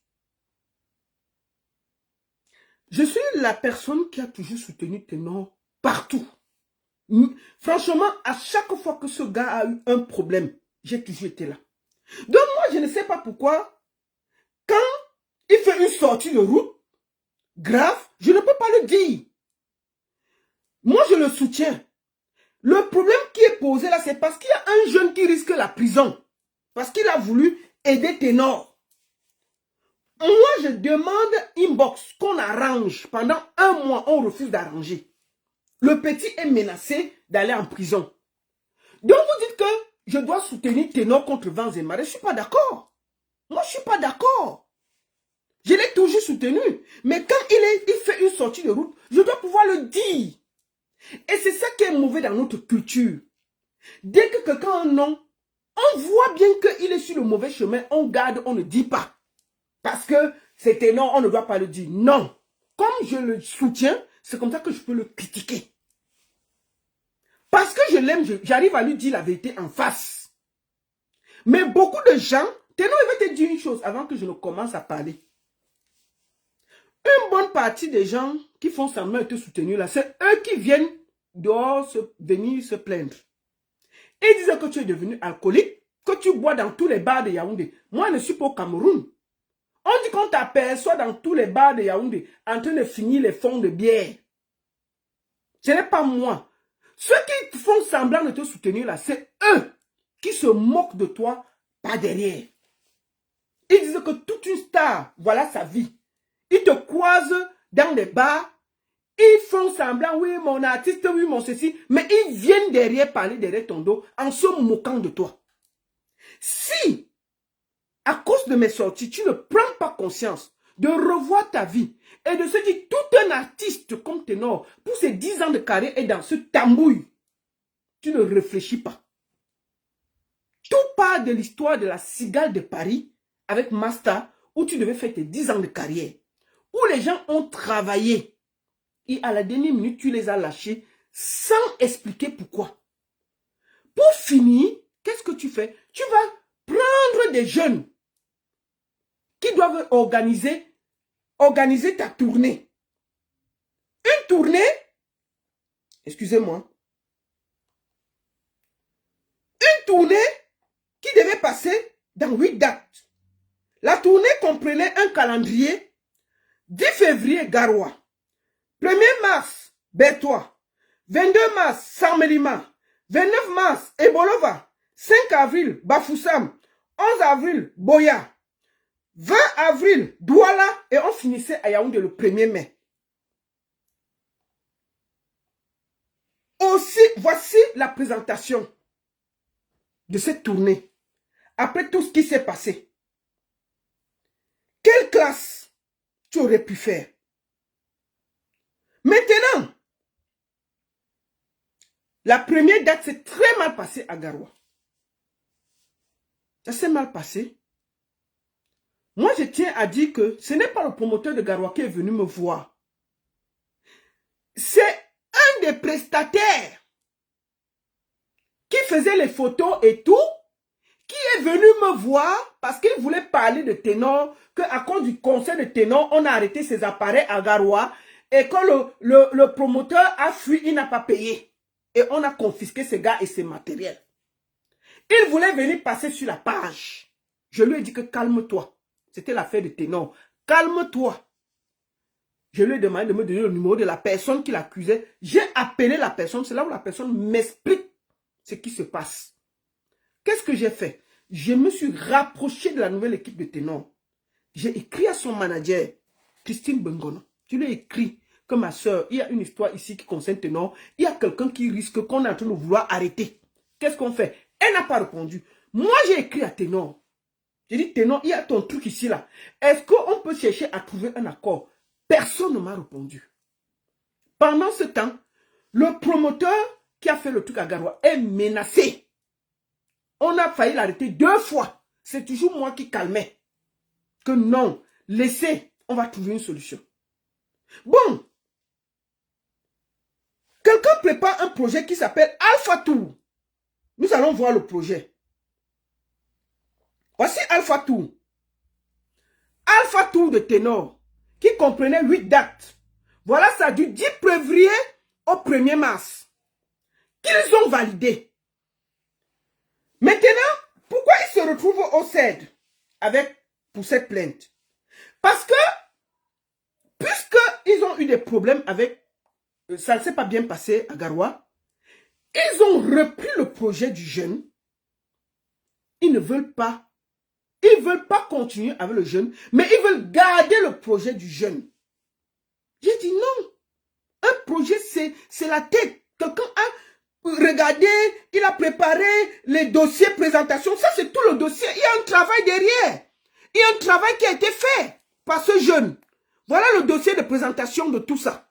Je suis la personne qui a toujours soutenu Ténor partout. Franchement, à chaque fois que ce gars a eu un problème, j'ai toujours été là. Donc moi, je ne sais pas pourquoi, quand il fait une sortie de route grave, je ne peux pas le dire. Moi, je le soutiens. Le problème qui est posé là, c'est parce qu'il y a un jeune qui risque la prison. Parce qu'il a voulu aider Ténor. Moi, je demande inbox qu'on arrange. Pendant un mois, on refuse d'arranger. Le petit est menacé d'aller en prison. Donc, vous dites que je dois soutenir Ténor contre vents et marées. Je ne suis pas d'accord. Moi, je ne suis pas d'accord. Je l'ai toujours soutenu. Mais quand il fait une sortie de route, je dois pouvoir le dire. Et c'est ça qui est mauvais dans notre culture. Dès que quelqu'un a un nom, on voit bien qu'il est sur le mauvais chemin, on garde, on ne dit pas. Parce que c'était non, on ne doit pas le dire. Non. Comme je le soutiens, c'est comme ça que je peux le critiquer. Parce que je l'aime, j'arrive à lui dire la vérité en face. Mais beaucoup de gens, Ténor, il va te dire une chose avant que je ne commence à parler. Une bonne partie des gens qui font semblant de te soutenir là, c'est eux qui viennent dehors venir se plaindre. Ils disent que tu es devenu alcoolique, que tu bois dans tous les bars de Yaoundé. Moi, je ne suis pas au Cameroun. On dit qu'on t'aperçoit dans tous les bars de Yaoundé en train de finir les fonds de bière. Ce n'est pas moi. Ceux qui font semblant de te soutenir là, c'est eux qui se moquent de toi par derrière. Ils disent que toute une star, voilà sa vie. Ils te croisent dans les bars. Ils font semblant, oui, mon artiste, oui, mon ceci. Mais ils viennent derrière parler derrière ton dos en se moquant de toi. Si, à cause de mes sorties, tu ne prends pas conscience de revoir ta vie et de se dire tout un artiste comme Ténor, pour ses 10 ans de carrière est dans ce tambouille, tu ne réfléchis pas. Tout part de l'histoire de la cigale de Paris avec Masta, où tu devais faire tes 10 ans de carrière, où les gens ont travaillé. Et à la dernière minute, tu les as lâchés sans expliquer pourquoi. Pour finir, qu'est-ce que tu fais? Tu vas prendre des jeunes qui doivent organiser ta tournée. Une tournée, excusez-moi, une tournée qui devait passer dans 8 dates. La tournée comprenait un calendrier. 10 février, Garoua. 1er mars, Bertois. 22 mars, Samelima. 29 mars, Ebolova. 5 avril, Bafoussam. 11 avril, Boya. 20 avril, Douala. Et on finissait à Yaoundé le 1er mai. Aussi, voici la présentation de cette tournée. Après tout ce qui s'est passé. Quelle classe tu aurais pu faire? Maintenant, la première date s'est très mal passée à Garoua. Ça s'est mal passé. Moi, je tiens à dire que ce n'est pas le promoteur de Garoua qui est venu me voir. C'est un des prestataires qui faisait les photos et tout, qui est venu me voir parce qu'il voulait parler de Ténor, qu'à cause du concert de Ténor, on a arrêté ses appareils à Garoua et que le promoteur a fui, il n'a pas payé. Et on a confisqué ces gars et ses matériels. Il voulait venir passer sur la page. Je lui ai dit que calme-toi. C'était l'affaire de Ténor. Calme-toi. Je lui ai demandé de me donner le numéro de la personne qui l'accusait. J'ai appelé la personne. C'est là où la personne m'explique ce qui se passe. Qu'est-ce que j'ai fait? Je me suis rapproché de la nouvelle équipe de Ténor. J'ai écrit à son manager, Christine Bengono. Je lui ai écrit que ma soeur, il y a une histoire ici qui concerne Ténor. Il y a quelqu'un qui risque qu'on est en train de vouloir arrêter. Qu'est-ce qu'on fait? Elle n'a pas répondu. Moi, j'ai écrit à Ténor. J'ai dit, Ténor, il y a ton truc ici là. Est-ce qu'on peut chercher à trouver un accord? Personne ne m'a répondu. Pendant ce temps, le promoteur qui a fait le truc à Garoua est menacé. On a failli l'arrêter 2 fois. C'est toujours moi qui calmais. Que non, laissez, on va trouver une solution. Bon. Quelqu'un prépare un projet qui s'appelle Alpha Tour. Nous allons voir le projet. Voici Alpha Tour. Alpha Tour de ténor, qui comprenait 8 dates. Voilà ça, du 10 février au 1er mars. Qu'ils ont validé. Maintenant, pourquoi ils se retrouvent au CED pour cette plainte? Parce que, puisqu'ils ont eu des problèmes avec, ça ne s'est pas bien passé à Garoua, ils ont repris le projet du jeune. Ils ne veulent pas. Ils ne veulent pas continuer avec le jeune, mais ils veulent garder le projet du jeune. J'ai dit non. Un projet, c'est la tête. Quelqu'un a regardé, il a préparé les dossiers présentation. Ça, c'est tout le dossier. Il y a un travail derrière. Il y a un travail qui a été fait par ce jeune. Voilà le dossier de présentation de tout ça.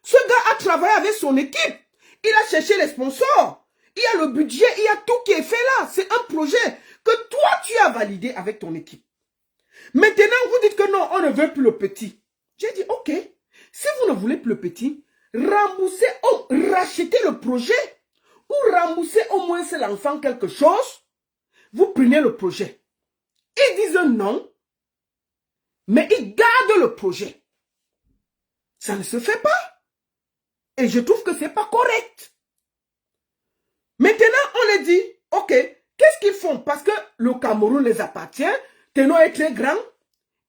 Ce gars a travaillé avec son équipe. Il a cherché les sponsors. Il y a le budget, il y a tout qui est fait là. C'est un projet que toi, tu as validé avec ton équipe. Maintenant, vous dites que non, on ne veut plus le petit. J'ai dit, ok, si vous ne voulez plus le petit, remboursez ou rachetez le projet ou remboursez au moins l'enfant quelque chose. Vous prenez le projet. Ils disent non, mais ils gardent le projet. Ça ne se fait pas. Et je trouve que ce n'est pas correct. Maintenant, on les dit, ok, qu'est-ce qu'ils font? Parce que le Cameroun les appartient, Ténor est très grand,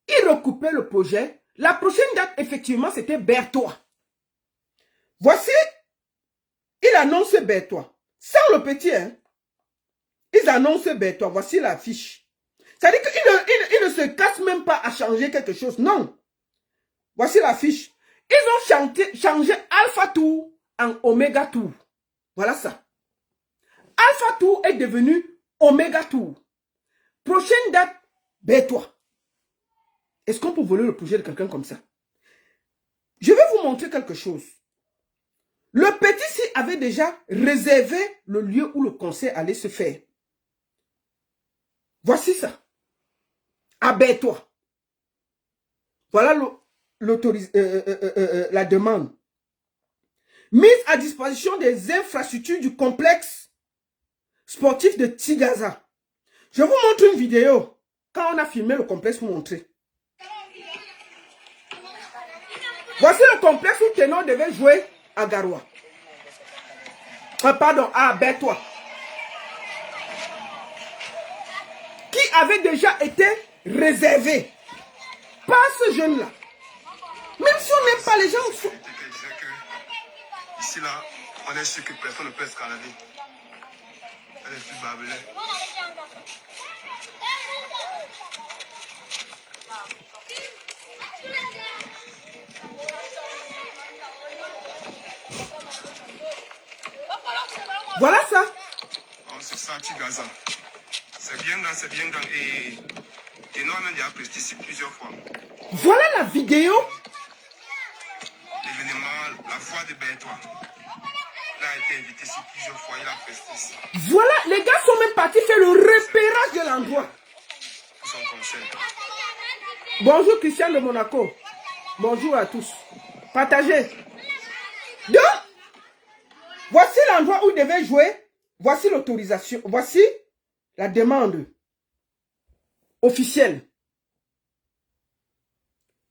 ils recoupaient le projet. La prochaine date, effectivement, c'était Berthois. Voici, il annonce Berthois. Sans le petit, hein. Ils annoncent Berthois. Voici l'affiche. C'est-à-dire qu'ils ne se cassent même pas à changer quelque chose. Non. Voici l'affiche. Ils ont changé Alpha Tour en Omega Tour. Voilà ça. Alpha Tour est devenu Omega Tour. Prochaine date, Berthois. Est-ce qu'on peut voler le projet de quelqu'un comme ça? Je vais vous montrer quelque chose. Le petit avait déjà réservé le lieu où le concert allait se faire. Voici ça. À Berthois. Voilà la demande. Mise à disposition des infrastructures du complexe sportif de Tigaza. Je vous montre une vidéo. Quand on a filmé le complexe pour montrer. Voici le complexe où Ténor devait jouer à Garoua. Pardon, à Berthois. Qui avait déjà été réservé par ce jeune-là. Même si on n'aime pas les gens. Ici, là, on est sûr que personne ne peut escalader. Elle est plus barbelée. Voilà ça. On se sent Tigaza. C'est bien grand, c'est bien grand. Et Ténor a même déjà presté ici plusieurs fois. Voilà la vidéo. L'événement, la foi de Berthois. Il a été invité ici plusieurs fois, il a presté ici. Voilà, les gars sont même partis faire le repérage de l'endroit. Pour son concert. Bonjour Christian de Monaco. Bonjour à tous. Partagez. Donc, voici l'endroit où il devait jouer. Voici l'autorisation. Voici la demande officielle.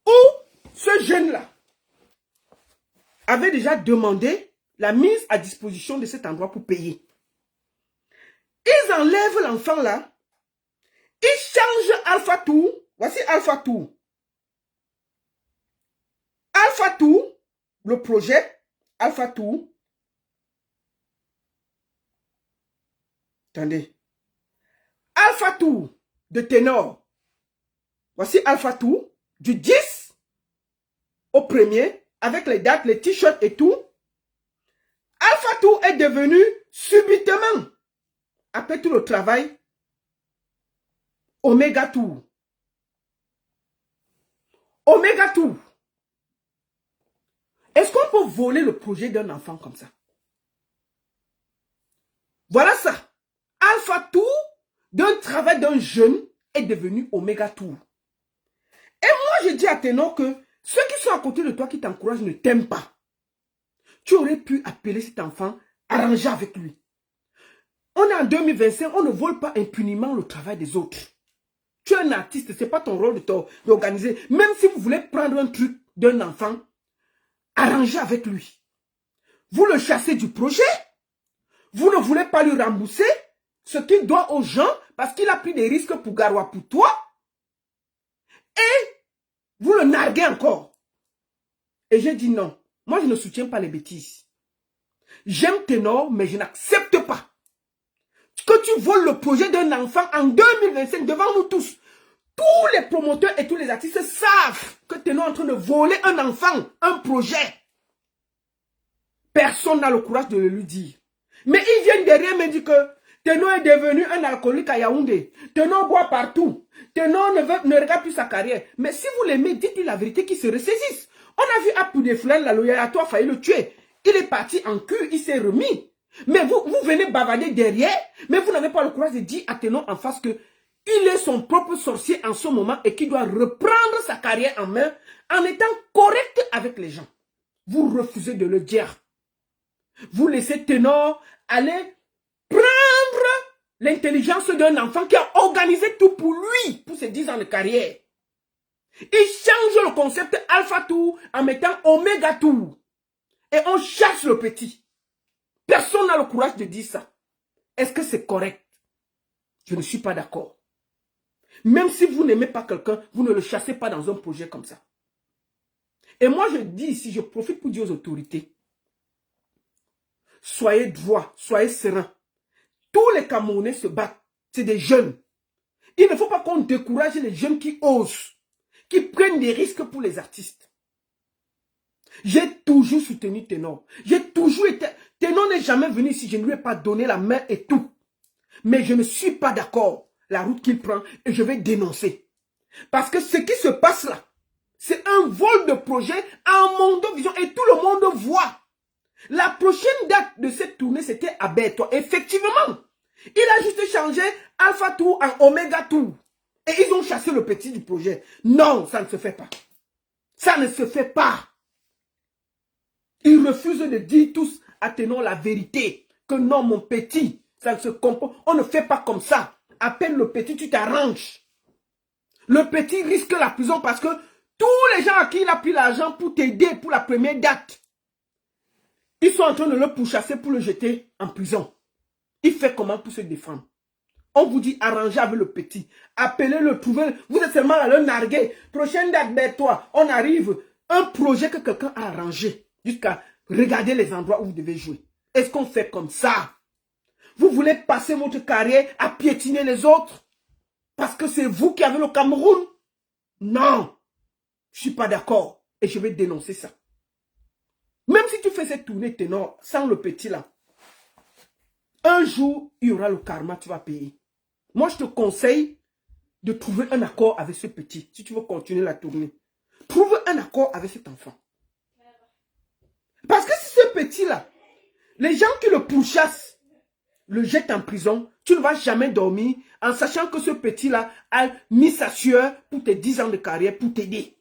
Où ce jeune-là avait déjà demandé la mise à disposition de cet endroit pour payer. Ils enlèvent l'enfant là. Ils changent Alpha Tour. Voici Alpha Tour. Alpha Tour, le projet Alpha Tour. Attendez. Alpha Tour de Ténor. Voici Alpha Tour du 10 au 1er avec les dates, les t-shirts et tout. Alpha Tour est devenu subitement, après tout le travail, Omega Tour. Omega Tour. Est-ce qu'on peut voler le projet d'un enfant comme ça? Voilà ça. Alpha Tour travail d'un jeune est devenu Oméga Tour. Et moi, je dis à Ténor que ceux qui sont à côté de toi, qui t'encouragent, ne t'aiment pas. Tu aurais pu appeler cet enfant, arranger avec lui. On est en 2025, on ne vole pas impunément le travail des autres. Tu es un artiste, ce n'est pas ton rôle d'organiser. Même si vous voulez prendre un truc d'un enfant, arrangez avec lui. Vous le chassez du projet. Vous ne voulez pas lui rembourser ce qu'il doit aux gens parce qu'il a pris des risques pour Garoua, pour toi. Et vous le narguez encore. Et j'ai dit non. Moi, je ne soutiens pas les bêtises. J'aime Ténor, mais je n'accepte pas que tu voles le projet d'un enfant en 2025 devant nous tous. Tous les promoteurs et tous les artistes savent que Ténor est en train de voler un enfant, un projet. Personne n'a le courage de le lui dire. Mais ils viennent derrière me dire que Ténor est devenu un alcoolique à Yaoundé. Ténor boit partout. Ténor ne regarde plus sa carrière. Mais si vous l'aimez, dites-lui la vérité qu'il se ressaisisse. On a vu Apou des Fleurs, la loyauté a failli le tuer. Il est parti en cul, il s'est remis. Mais vous venez bavarder derrière, mais vous n'avez pas le courage de dire à Ténor en face que il est son propre sorcier en ce moment et qu'il doit reprendre sa carrière en main en étant correct avec les gens. Vous refusez de le dire. Vous laissez Ténor aller prendre l'intelligence d'un enfant qui a organisé tout pour lui, pour ses 10 ans de carrière. Il change le concept Alpha Tour en mettant Oméga Tour. Et on chasse le petit. Personne n'a le courage de dire ça. Est-ce que c'est correct? Je ne suis pas d'accord. Même si vous n'aimez pas quelqu'un, vous ne le chassez pas dans un projet comme ça. Et moi, je dis ici, je profite pour dire aux autorités, soyez droits, soyez sereins. Tous les Camerounais se battent. C'est des jeunes. Il ne faut pas qu'on décourage les jeunes qui osent, qui prennent des risques pour les artistes. J'ai toujours soutenu Ténor. J'ai toujours été... Ténor n'est jamais venu ici, je ne lui ai pas donné la main et tout. Mais je ne suis pas d'accord la route qu'il prend et je vais dénoncer. Parce que ce qui se passe là, c'est un vol de projet en Mondovision et tout le monde voit. La prochaine date de cette tournée, c'était à Bertois. Effectivement, il a juste changé Alpha Tour en Oméga Tour. Et ils ont chassé le petit du projet. Non, ça ne se fait pas. Ça ne se fait pas. Ils refusent de dire tous à Ténor la vérité. Que non, mon petit, ça ne se comprend. On ne fait pas comme ça. Appelle le petit, tu t'arranges. Le petit risque la prison parce que tous les gens à qui il a pris l'argent pour t'aider pour la première date, ils sont en train de le pourchasser pour le jeter en prison. Il fait comment pour se défendre? On vous dit arrangez avec le petit. Appelez-le, trouvez. Vous êtes seulement à le narguer. Prochaine date, toi, on arrive. Un projet que quelqu'un a arrangé. Jusqu'à regarder les endroits où vous devez jouer. Est-ce qu'on fait comme ça? Vous voulez passer votre carrière à piétiner les autres? Parce que c'est vous qui avez le Cameroun? Non. Je ne suis pas d'accord. Et je vais dénoncer ça. Même si tu fais cette tournée Ténor sans le petit là, un jour, il y aura le karma, tu vas payer. Moi, je te conseille de trouver un accord avec ce petit, si tu veux continuer la tournée. Trouve un accord avec cet enfant. Parce que si ce petit-là, les gens qui le pourchassent, le jettent en prison, tu ne vas jamais dormir en sachant que ce petit-là a mis sa sueur pour tes 10 ans de carrière pour t'aider.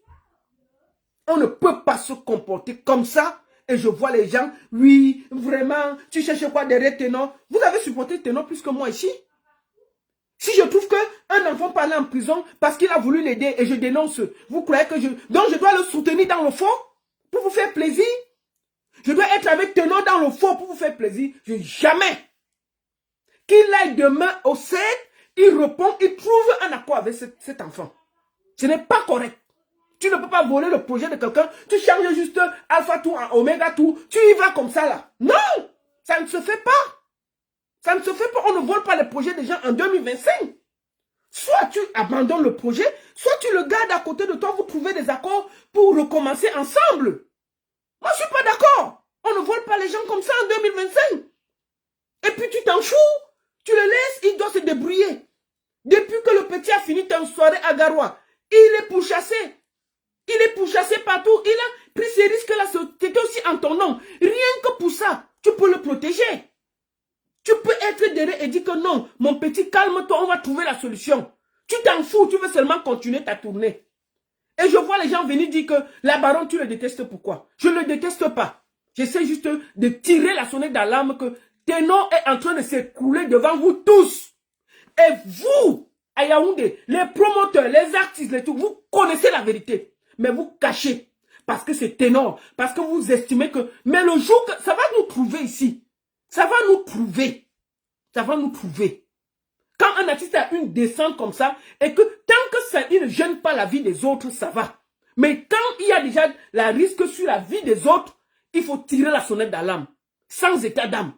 On ne peut pas se comporter comme ça. Et je vois les gens, oui, vraiment, tu cherches quoi derrière Ténor? Vous avez supporté Ténor plus que moi ici. Si je trouve qu'un enfant parle en prison parce qu'il a voulu l'aider et je dénonce, vous croyez que donc je dois le soutenir dans le faux pour vous faire plaisir? Je dois être avec Ténor dans le faux pour vous faire plaisir? Jamais. Qu'il aille demain au CED, il répond, il trouve un accord avec cet enfant. Ce n'est pas correct. Tu ne peux pas voler le projet de quelqu'un. Tu changes juste Alpha Tour en Oméga Tour. Tu y vas comme ça là. Non, ça ne se fait pas. Ça ne se fait pas. On ne vole pas les projets des gens en 2025. Soit tu abandonnes le projet, soit tu le gardes à côté de toi. Vous trouvez des accords pour recommencer ensemble. Moi, je ne suis pas d'accord. On ne vole pas les gens comme ça en 2025. Et puis tu t'en fous. Tu le laisses, il doit se débrouiller. Depuis que le petit a fini ta soirée à Garoua, il est pourchassé. Il est pourchassé partout. Il a pris ces risques-là. C'était aussi en ton nom. Rien que pour ça, tu peux le protéger. Tu peux être derrière et dire que non, mon petit, calme-toi, on va trouver la solution. Tu t'en fous, tu veux seulement continuer ta tournée. Et je vois les gens venir dire que la baronne, tu le détestes, pourquoi? Je ne le déteste pas. J'essaie juste de tirer la sonnette d'alarme que Ténor est en train de s'écrouler devant vous tous. Et vous, à Yaoundé, les promoteurs, les artistes, les tout, vous connaissez la vérité. Mais vous cachez. Parce que c'est Ténor. Parce que vous estimez que... Mais le jour que... Ça va nous trouver ici. Ça va nous trouver. Ça va nous trouver. Quand un artiste a une descente comme ça, et que tant que ça il ne gêne pas la vie des autres, ça va. Mais quand il y a déjà la risque sur la vie des autres, il faut tirer la sonnette d'alarme. Sans état d'âme.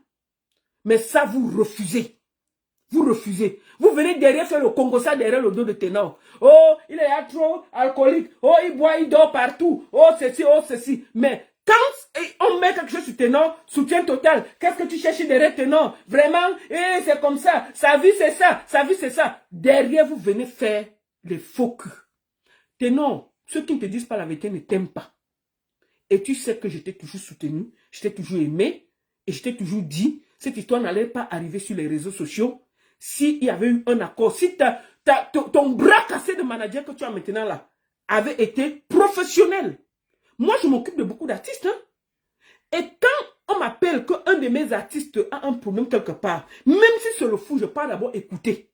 Mais ça, vous refusez. Vous refusez. Vous venez derrière faire le Congo, ça derrière le dos de Ténor. Oh, il est trop alcoolique. Oh, il boit, il dort partout. Oh, ceci, oh, ceci. Mais quand on met quelque chose sur Ténor, soutien total, qu'est-ce que tu cherches derrière Ténor? Vraiment, c'est comme ça. Sa vie, c'est ça. Sa vie, c'est ça. Derrière, vous venez faire les faux culs. Ténor, ceux qui ne te disent pas la vérité ne t'aiment pas. Et tu sais que je t'ai toujours soutenu, je t'ai toujours aimé, et je t'ai toujours dit, cette histoire n'allait pas arriver sur les réseaux sociaux s'il y avait eu un accord. Si ton bras cassé de manager que tu as maintenant là avait été professionnel. Moi, je m'occupe de beaucoup d'artistes. Hein? Et quand on m'appelle qu'un de mes artistes a un problème quelque part, même si c'est le fou, je pars d'abord écouter.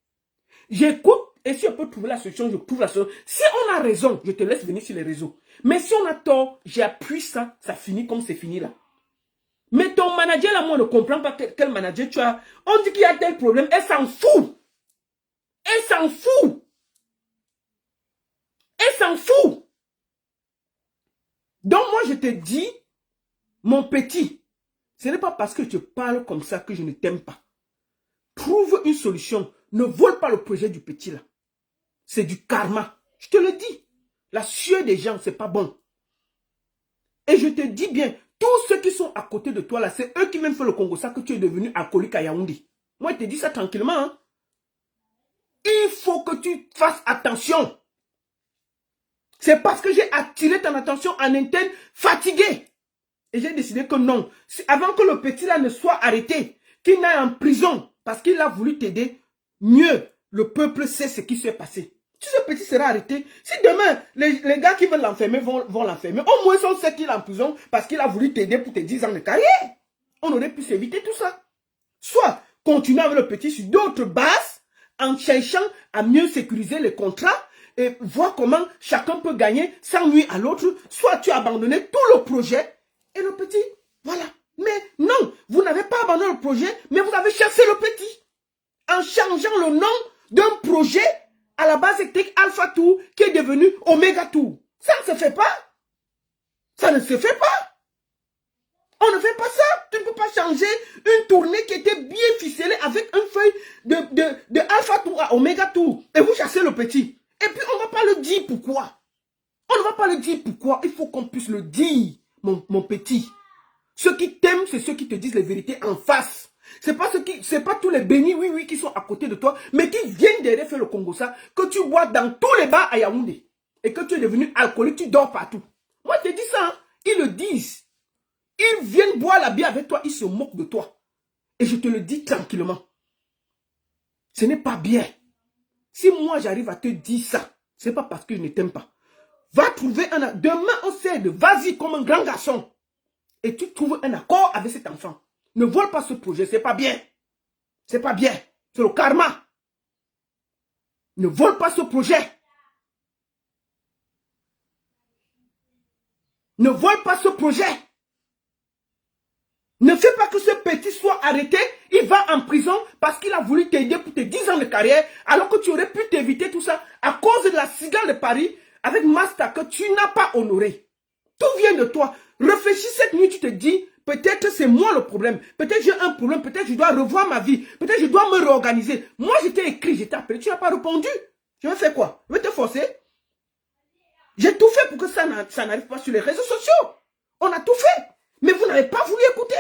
J'écoute, et si on peut trouver la solution, je trouve la solution. Si on a raison, je te laisse venir sur les réseaux. Mais si on a tort, j'appuie ça, ça finit comme c'est fini là. Mais ton manager là, moi, ne comprend pas quel manager tu as. On dit qu'il y a tel problème, elle s'en fout. Elle s'en fout. Elle s'en fout. Donc moi, je te dis, mon petit, ce n'est pas parce que je parle comme ça que je ne t'aime pas. Trouve une solution. Ne vole pas le projet du petit là. C'est du karma. Je te le dis. La sueur des gens, c'est pas bon. Et je te dis bien, tous ceux qui sont à côté de toi là, c'est eux qui même fait le Congo, ça que tu es devenu alcoolique à Yaoundé. Moi, je te dis ça tranquillement. Hein. Il faut que tu fasses attention. C'est parce que j'ai attiré ton attention en interne fatigué. Et j'ai décidé que non. Avant que le petit là ne soit arrêté, qu'il n'aille en prison, parce qu'il a voulu t'aider, mieux, le peuple sait ce qui s'est passé. Si ce petit sera arrêté, si demain, les gars qui veulent l'enfermer vont l'enfermer, au moins on sait qu'il est en prison parce qu'il a voulu t'aider pour tes 10 ans de carrière. On aurait pu s'éviter tout ça. Soit continuer avec le petit sur d'autres bases, en cherchant à mieux sécuriser les contrats et voir comment chacun peut gagner sans nuire à l'autre. Soit tu as abandonné tout le projet et le petit, voilà. Mais non, vous n'avez pas abandonné le projet, mais vous avez chassé le petit. En changeant le nom d'un projet à la base c'était Alpha Tour qui est devenu Omega Tour. Ça ne se fait pas. Ça ne se fait pas. On ne fait pas ça. Tu ne peux pas changer une tournée qui était bien ficelée avec une feuille de Alpha Tour à Omega Tour. Et vous chassez le petit. Et puis on ne va pas le dire pourquoi. On ne va pas le dire pourquoi. Il faut qu'on puisse le dire, mon petit. Ceux qui t'aiment, c'est ceux qui te disent les vérités en face. C'est pas tous les bénis, oui, qui sont à côté de toi, mais qui viennent derrière faire le Congo ça, que tu bois dans tous les bars à Yaoundé. Et que tu es devenu alcoolique, tu dors partout. Moi, je te dis ça, hein. Ils le disent. Ils viennent boire la bière avec toi, ils se moquent de toi. Et je te le dis tranquillement. Ce n'est pas bien. Si moi, j'arrive à te dire ça, c'est pas parce que je ne t'aime pas. Va trouver un... Demain, on s'aide. Vas-y comme un grand garçon. Et tu trouves un accord avec cet enfant. Ne vole pas ce projet, c'est pas bien. C'est pas bien. C'est le karma. Ne vole pas ce projet. Ne vole pas ce projet. Ne fais pas que ce petit soit arrêté. Il va en prison parce qu'il a voulu t'aider pour tes 10 ans de carrière, alors que tu aurais pu t'éviter tout ça à cause de la cigale de Paris avec Master que tu n'as pas honoré. Tout vient de toi. Réfléchis cette nuit, tu te dis, peut-être c'est moi le problème. Peut-être j'ai un problème. Peut-être je dois revoir ma vie. Peut-être je dois me réorganiser. Moi, je t'ai écrit, je t'ai appelé. Tu n'as pas répondu. Je vais faire quoi? Je vais te forcer. J'ai tout fait pour que ça n'arrive pas sur les réseaux sociaux. On a tout fait. Mais vous n'avez pas voulu écouter.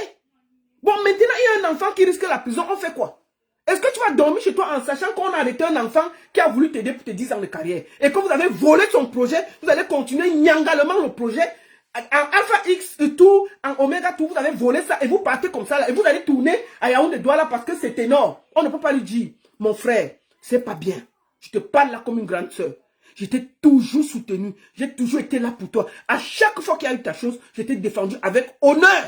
Bon, maintenant, il y a un enfant qui risque la prison. On fait quoi? Est-ce que tu vas dormir chez toi en sachant qu'on a arrêté un enfant qui a voulu t'aider pour tes 10 ans de carrière et que vous avez volé son projet, vous allez continuer nyangalement le projet Alpha X et tout, en Oméga tout, vous avez volé ça et vous partez comme ça là, et vous allez tourner à Yaoundé Douala parce que c'est énorme. On ne peut pas lui dire, mon frère, c'est pas bien. Je te parle là comme une grande sœur. J'étais toujours soutenu, j'ai toujours été là pour toi. À chaque fois qu'il y a eu ta chose, j'étais défendu avec honneur.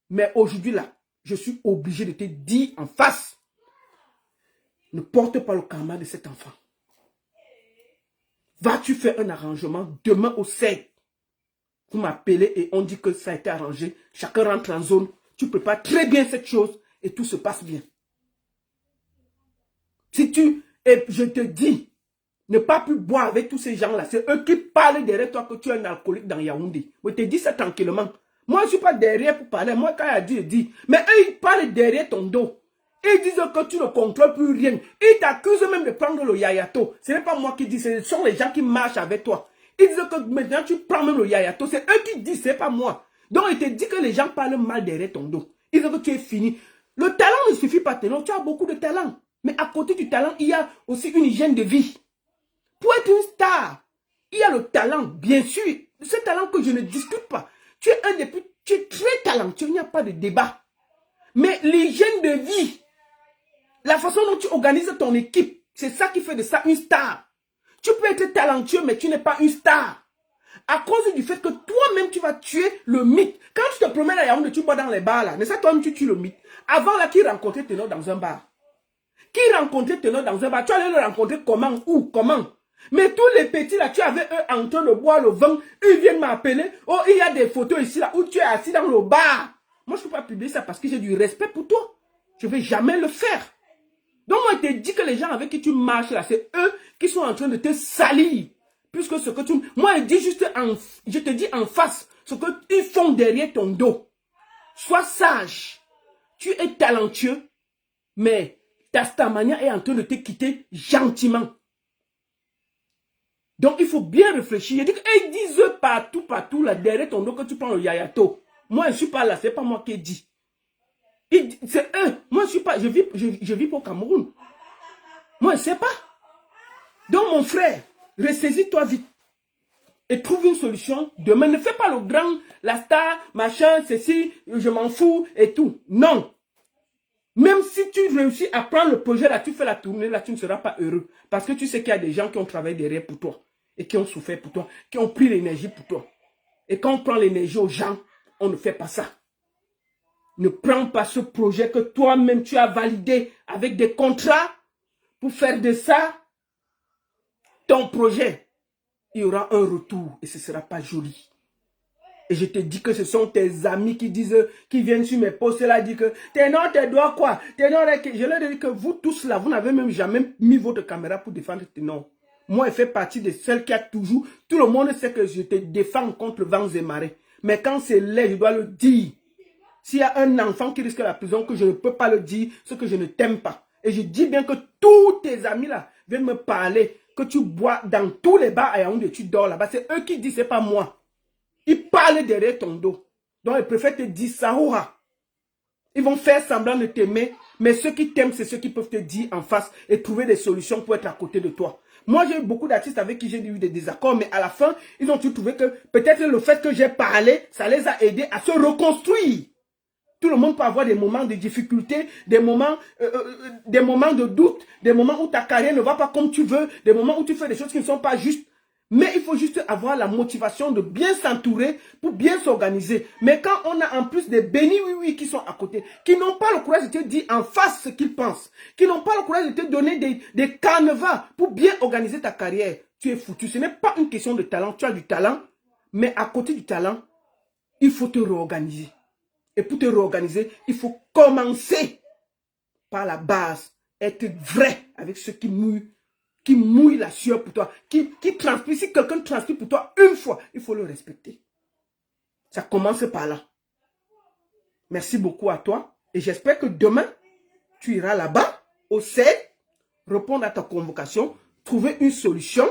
Mais aujourd'hui là, je suis obligé de te dire en face, ne porte pas le karma de cet enfant. Vas-tu faire un arrangement demain au 7? Vous m'appelez et on dit que ça a été arrangé. Chacun rentre en zone. Tu prépares très bien cette chose et tout se passe bien. Si tu... Et je te dis, ne pas plus boire avec tous ces gens-là. C'est eux qui parlent derrière toi que tu es un alcoolique dans Yaoundé. Je te dis ça tranquillement. Moi, je ne suis pas derrière pour parler. Moi, quand il a dit, je dis. Mais eux, ils parlent derrière ton dos. Ils disent que tu ne contrôles plus rien. Ils t'accusent même de prendre le yayato. Ce n'est pas moi qui dis, ce sont les gens qui marchent avec toi. Ils disent que maintenant tu prends même le yayato. C'est eux qui disent, ce n'est pas moi. Donc, ils te disent que les gens parlent mal derrière ton dos. Ils disent que tu es fini. Le talent ne suffit pas. Non, tu as beaucoup de talent. Mais à côté du talent, il y a aussi une hygiène de vie. Pour être une star, il y a le talent, bien sûr. Ce talent que je ne discute pas. Tu es un des plus... Tu es très talentueux, il n'y a pas de débat. Mais l'hygiène de vie, la façon dont tu organises ton équipe, c'est ça qui fait de ça une star. Tu peux être talentueux, mais tu n'es pas une star. À cause du fait que toi-même, tu vas tuer le mythe. Quand tu te promènes à Yaoundé, tu bois dans les bars, là. Mais ça, toi-même, tu tues le mythe. Avant, là, qui rencontrait Tenor dans un bar? Qui rencontrait Tenor dans un bar? Tu allais le rencontrer comment? Où? Comment? Mais tous les petits, là, tu avais eux en train de boire le vin. Ils viennent m'appeler. Oh, il y a des photos ici, là, où tu es assis dans le bar. Moi, je ne peux pas publier ça parce que j'ai du respect pour toi. Je ne vais jamais le faire. Donc, moi, je te dis que les gens avec qui tu marches là, c'est eux qui sont en train de te salir. Puisque ce que tu... Moi, je dis juste je te dis en face ce qu'ils font derrière ton dos. Sois sage. Tu es talentueux, mais ta stamania est en train de te quitter gentiment. Donc, il faut bien réfléchir. Ils disent partout, là, derrière ton dos que tu prends le yayato. Moi, je ne suis pas là, ce n'est pas moi qui ai dit. C'est eux. Moi, je suis pas, je vis pour Cameroun. Moi, je ne sais pas. Donc, mon frère, ressaisis-toi vite. Et trouve une solution. Demain, ne fais pas le grand, la star, machin, ceci, je m'en fous et tout. Non. Même si tu réussis à prendre le projet, là, tu fais la tournée, là, tu ne seras pas heureux. Parce que tu sais qu'il y a des gens qui ont travaillé derrière pour toi. Et qui ont souffert pour toi. Qui ont pris l'énergie pour toi. Et quand on prend l'énergie aux gens, on ne fait pas ça. Ne prends pas ce projet que toi-même tu as validé avec des contrats pour faire de ça ton projet. Il y aura un retour et ce ne sera pas joli. Et je te dis que ce sont tes amis qui disent, qui viennent sur mes posts là, disent que Tenor, tu dois quoi? Tenor, je leur ai dit que vous tous là, vous n'avez même jamais mis votre caméra pour défendre Tenor. Moi, je fais partie de celles qui a toujours, tout le monde sait que je te défends contre vents et marées. Mais quand c'est laid, je dois le dire. S'il y a un enfant qui risque la prison, que je ne peux pas le dire, c'est que je ne t'aime pas. Et je dis bien que tous tes amis là viennent me parler, que tu bois dans tous les bars à Yaoundé, tu dors là-bas. C'est eux qui disent, c'est pas moi. Ils parlent derrière ton dos. Donc ils préfèrent te dire ça. Ils vont faire semblant de t'aimer, mais ceux qui t'aiment, c'est ceux qui peuvent te dire en face et trouver des solutions pour être à côté de toi. Moi, j'ai eu beaucoup d'artistes avec qui j'ai eu des désaccords, mais à la fin, ils ont trouvé que peut-être le fait que j'ai parlé, ça les a aidés à se reconstruire. Tout le monde peut avoir des moments de difficulté, des moments de doute, des moments où ta carrière ne va pas comme tu veux, des moments où tu fais des choses qui ne sont pas justes. Mais il faut juste avoir la motivation de bien s'entourer pour bien s'organiser. Mais quand on a en plus des bénis oui qui sont à côté, qui n'ont pas le courage de te dire en face ce qu'ils pensent, qui n'ont pas le courage de te donner des carnavals pour bien organiser ta carrière, tu es foutu. Ce n'est pas une question de talent, tu as du talent, mais à côté du talent, il faut te réorganiser. Et pour te réorganiser, il faut commencer par la base. Être vrai avec ceux qui mouillent la sueur pour toi. Qui transpire. Si quelqu'un transpire pour toi une fois, il faut le respecter. Ça commence par là. Merci beaucoup à toi. Et j'espère que demain, tu iras là-bas, au CED, répondre à ta convocation, trouver une solution.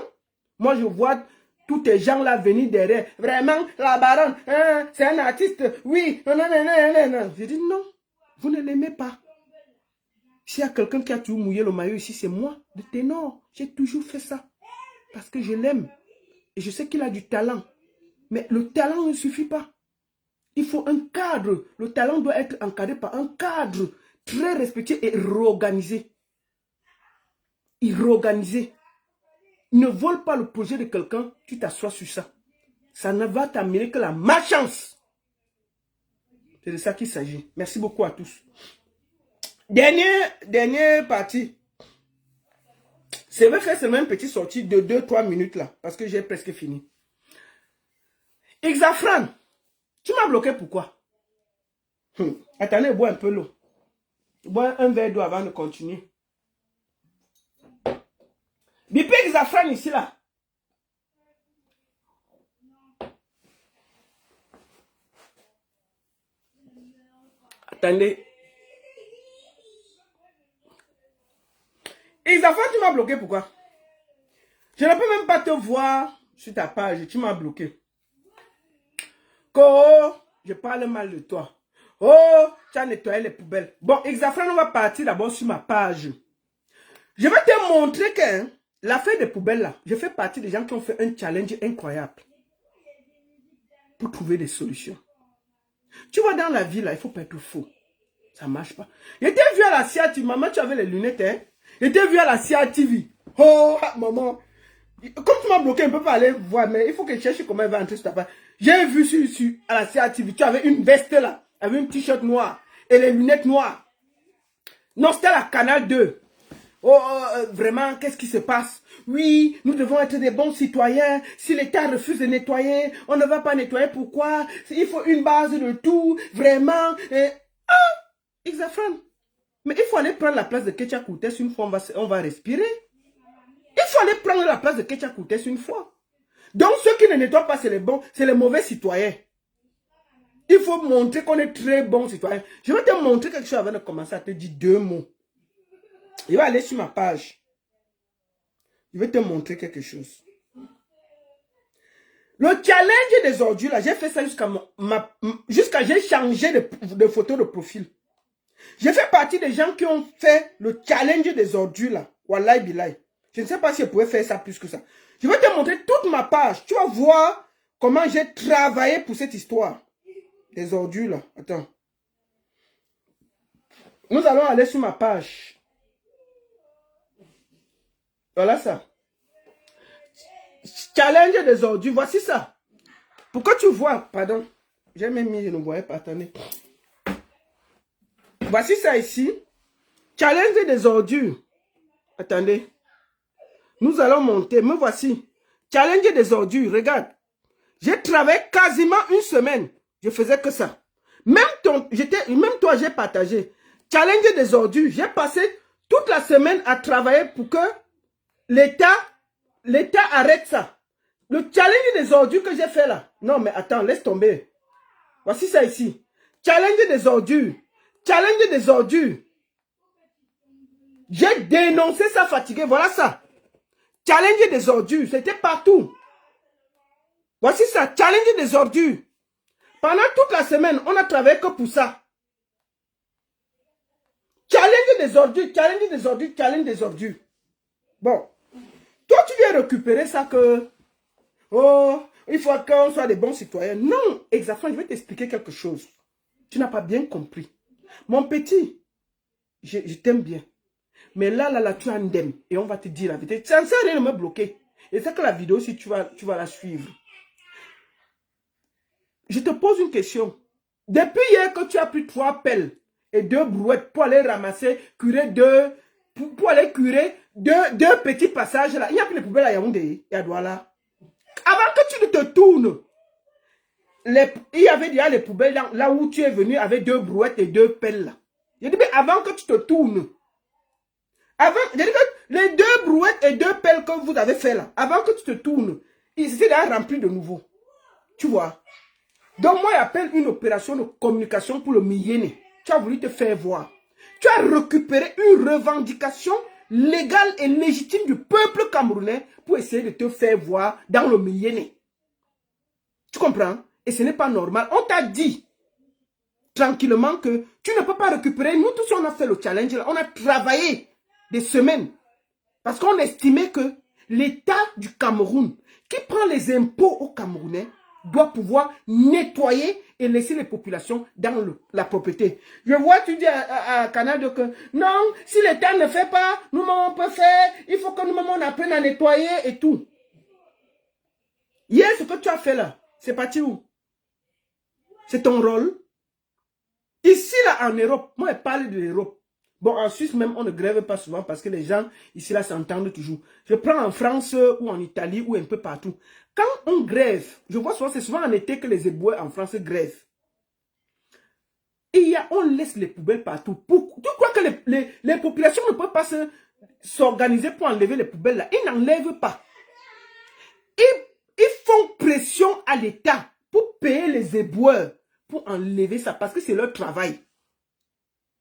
Moi, je vois tous ces gens-là venir derrière. Vraiment, la baronne, hein, c'est un artiste. Oui, non. Je dis non, vous ne l'aimez pas. S'il y a quelqu'un qui a toujours mouillé le maillot ici, c'est moi, de Ténor. J'ai toujours fait ça. Parce que je l'aime. Et je sais qu'il a du talent. Mais le talent ne suffit pas. Il faut un cadre. Le talent doit être encadré par un cadre très respecté et réorganisé. Il réorganisé. Ne vole pas le projet de quelqu'un, tu t'assois sur ça. Ça ne va t'amener que la malchance. C'est de ça qu'il s'agit. Merci beaucoup à tous. Dernière partie. Je vais faire seulement une petite sortie de 2-3 minutes là. Parce que j'ai presque fini. Exafran, tu m'as bloqué pourquoi? Attendez, bois un peu l'eau. Bois un verre d'eau avant de continuer. Bipé Exafran ici là. Attendez. Exafran, tu m'as bloqué pourquoi? Je ne peux même pas te voir sur ta page. Tu m'as bloqué. Oh, je parle mal de toi. Oh, tu as nettoyé les poubelles. Bon, Exafran, on va partir d'abord sur ma page. Je vais te montrer que l'affaire des poubelles là, je fais partie des gens qui ont fait un challenge incroyable pour trouver des solutions. Tu vois, dans la vie là, il ne faut pas être faux. Ça ne marche pas. Je t'ai vu à la CIA TV. Maman, tu avais les lunettes, hein? Je t'ai vu à la CIA TV. Oh, maman. Comme tu m'as bloqué, on ne peut pas aller voir, mais il faut que je cherche comment elle va entrer sur ta page. J'ai vu à la CIA TV, tu avais une veste là, avec une t-shirt noire et les lunettes noires. Non, c'était la Canal 2. Vraiment, qu'est-ce qui se passe? Oui, nous devons être des bons citoyens. Si l'État refuse de nettoyer, on ne va pas nettoyer. Pourquoi? Il faut une base de tout, vraiment. Exafran. Mais il faut aller prendre la place de Ketia Koutes une fois, on va respirer. Il faut aller prendre la place de Ketia Koutes une fois. Donc ceux qui ne nettoient pas, c'est les bons, c'est les mauvais citoyens. Il faut montrer qu'on est très bons citoyens. Je vais te montrer quelque chose avant de commencer à te dire 2 mots. Je vais aller sur ma page. Je vais te montrer quelque chose. Le challenge des ordures, là, j'ai fait ça jusqu'à j'ai changé de photo de profil. J'ai fait partie des gens qui ont fait le challenge des ordures, là. Wallahi billahi. Je ne sais pas si je pouvais faire ça plus que ça. Je vais te montrer toute ma page. Tu vas voir comment j'ai travaillé pour cette histoire. Des ordures, là. Attends. Nous allons aller sur ma page. Voilà ça. Challenge des ordures. Voici ça. Pourquoi tu vois? Pardon. J'ai même mis, je ne voyais pas. Attendez. Voici ça ici. Challenge des ordures. Attendez. Nous allons monter. Me voici. Challenge des ordures. Regarde. J'ai travaillé quasiment une semaine. Je faisais que ça. Même toi, j'ai partagé. Challenge des ordures. J'ai passé toute la semaine à travailler pour que l'État arrête ça. Le challenge des ordures que j'ai fait là. Non, mais attends, laisse tomber. Voici ça ici. Challenge des ordures. Challenge des ordures. J'ai dénoncé ça fatigué. Voilà ça. Challenge des ordures. C'était partout. Voici ça. Challenge des ordures. Pendant toute la semaine, on a travaillé que pour ça. Challenge des ordures. Challenge des ordures. Challenge des ordures. Bon. Toi, tu viens récupérer ça que... Oh, il faut qu'on soit des bons citoyens. Non, exactement, je vais t'expliquer quelque chose. Tu n'as pas bien compris. Mon petit, je t'aime bien. Mais là, tu as un dème. Et on va te dire la vérité. Ça ne sert à rien de me bloquer. Et c'est que la vidéo, si tu vas la suivre. Je te pose une question. Depuis hier que tu as pris 3 pelles et 2 brouettes pour aller ramasser, curer pour aller curer deux petits passages là. Il n'y a plus de poubelles à Yaoundé et à Douala. Avant que tu ne te tournes, il y avait déjà les poubelles là où tu es venu avec 2 brouettes et 2 pelles là. Je dis, mais avant que tu te tournes, je dis que les 2 brouettes et 2 pelles que vous avez fait là, avant que tu te tournes, ils étaient déjà remplis de nouveau. Tu vois? Donc moi, j'appelle une opération de communication pour le Miyene. Tu as voulu te faire voir. Tu as récupéré une revendication légale et légitime du peuple camerounais pour essayer de te faire voir dans le Miyene. Tu comprends? Et ce n'est pas normal. On t'a dit tranquillement que tu ne peux pas récupérer. Nous tous, on a fait le challenge. Là. On a travaillé des semaines. Parce qu'on estimait que l'État du Cameroun, qui prend les impôts aux Camerounais, doit pouvoir nettoyer et laisser les populations dans la propriété. Je vois, tu dis à Canada que non, si l'État ne fait pas, nous-mêmes on peut faire, il faut que nous-mêmes on apprenne à nettoyer et tout. Hier, ce que tu as fait là, c'est parti où? C'est ton rôle. Ici, là, en Europe, moi, je parle de l'Europe. Bon, en Suisse même, on ne grève pas souvent parce que les gens, ici, là, s'entendent toujours. Je prends en France ou en Italie ou un peu partout. Quand on grève, je vois souvent, c'est souvent en été que les éboueurs en France grèvent. On laisse les poubelles partout. Tu crois que les populations ne peuvent pas s'organiser pour enlever les poubelles là? Ils n'enlèvent pas. Ils font pression à l'État pour payer les éboueurs pour enlever ça parce que c'est leur travail.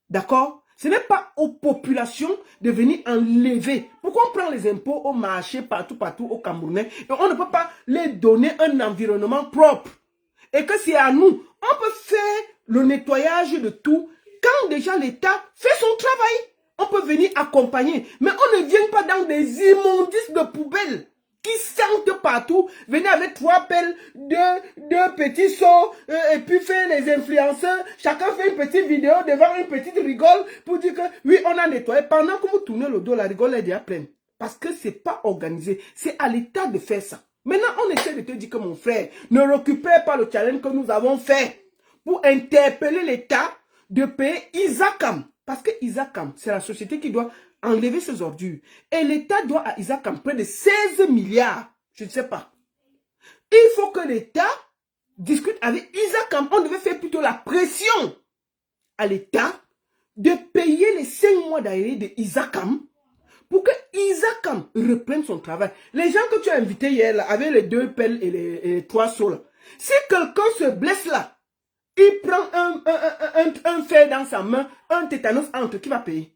D'accord? Ce n'est pas aux populations de venir enlever. Pourquoi on prend les impôts au marché, partout au Camerounais, et on ne peut pas les donner un environnement propre? Et que c'est à nous. On peut faire le nettoyage de tout. Quand déjà l'État fait son travail, on peut venir accompagner. Mais on ne vient pas dans des immondices de poubelles qui sentent partout. Venez avec 3 pelles, deux petits seaux, et puis faire les influenceurs. Chacun fait une petite vidéo devant une petite rigole pour dire que oui, on a nettoyé. Pendant que vous tournez le dos, la rigole est déjà pleine. Parce que ce n'est pas organisé. C'est à l'État de faire ça. Maintenant, on essaie de te dire que mon frère, ne récupère pas le challenge que nous avons fait pour interpeller l'État de payer Isacam. Parce que Isacam, c'est la société qui doit enlever ses ordures. Et l'État doit à Isacam près de 16 milliards. Je ne sais pas. Il faut que l'État discute avec Isacam. On devait faire plutôt la pression à l'État de payer les 5 mois d'arrêt de Isacam pour que Isacam reprenne son travail. Les gens que tu as invités hier, là, avec les 2 pelles et les 3 seaux, là, si quelqu'un se blesse là, il prend un fer dans sa main, un tétanos entre, qui va payer?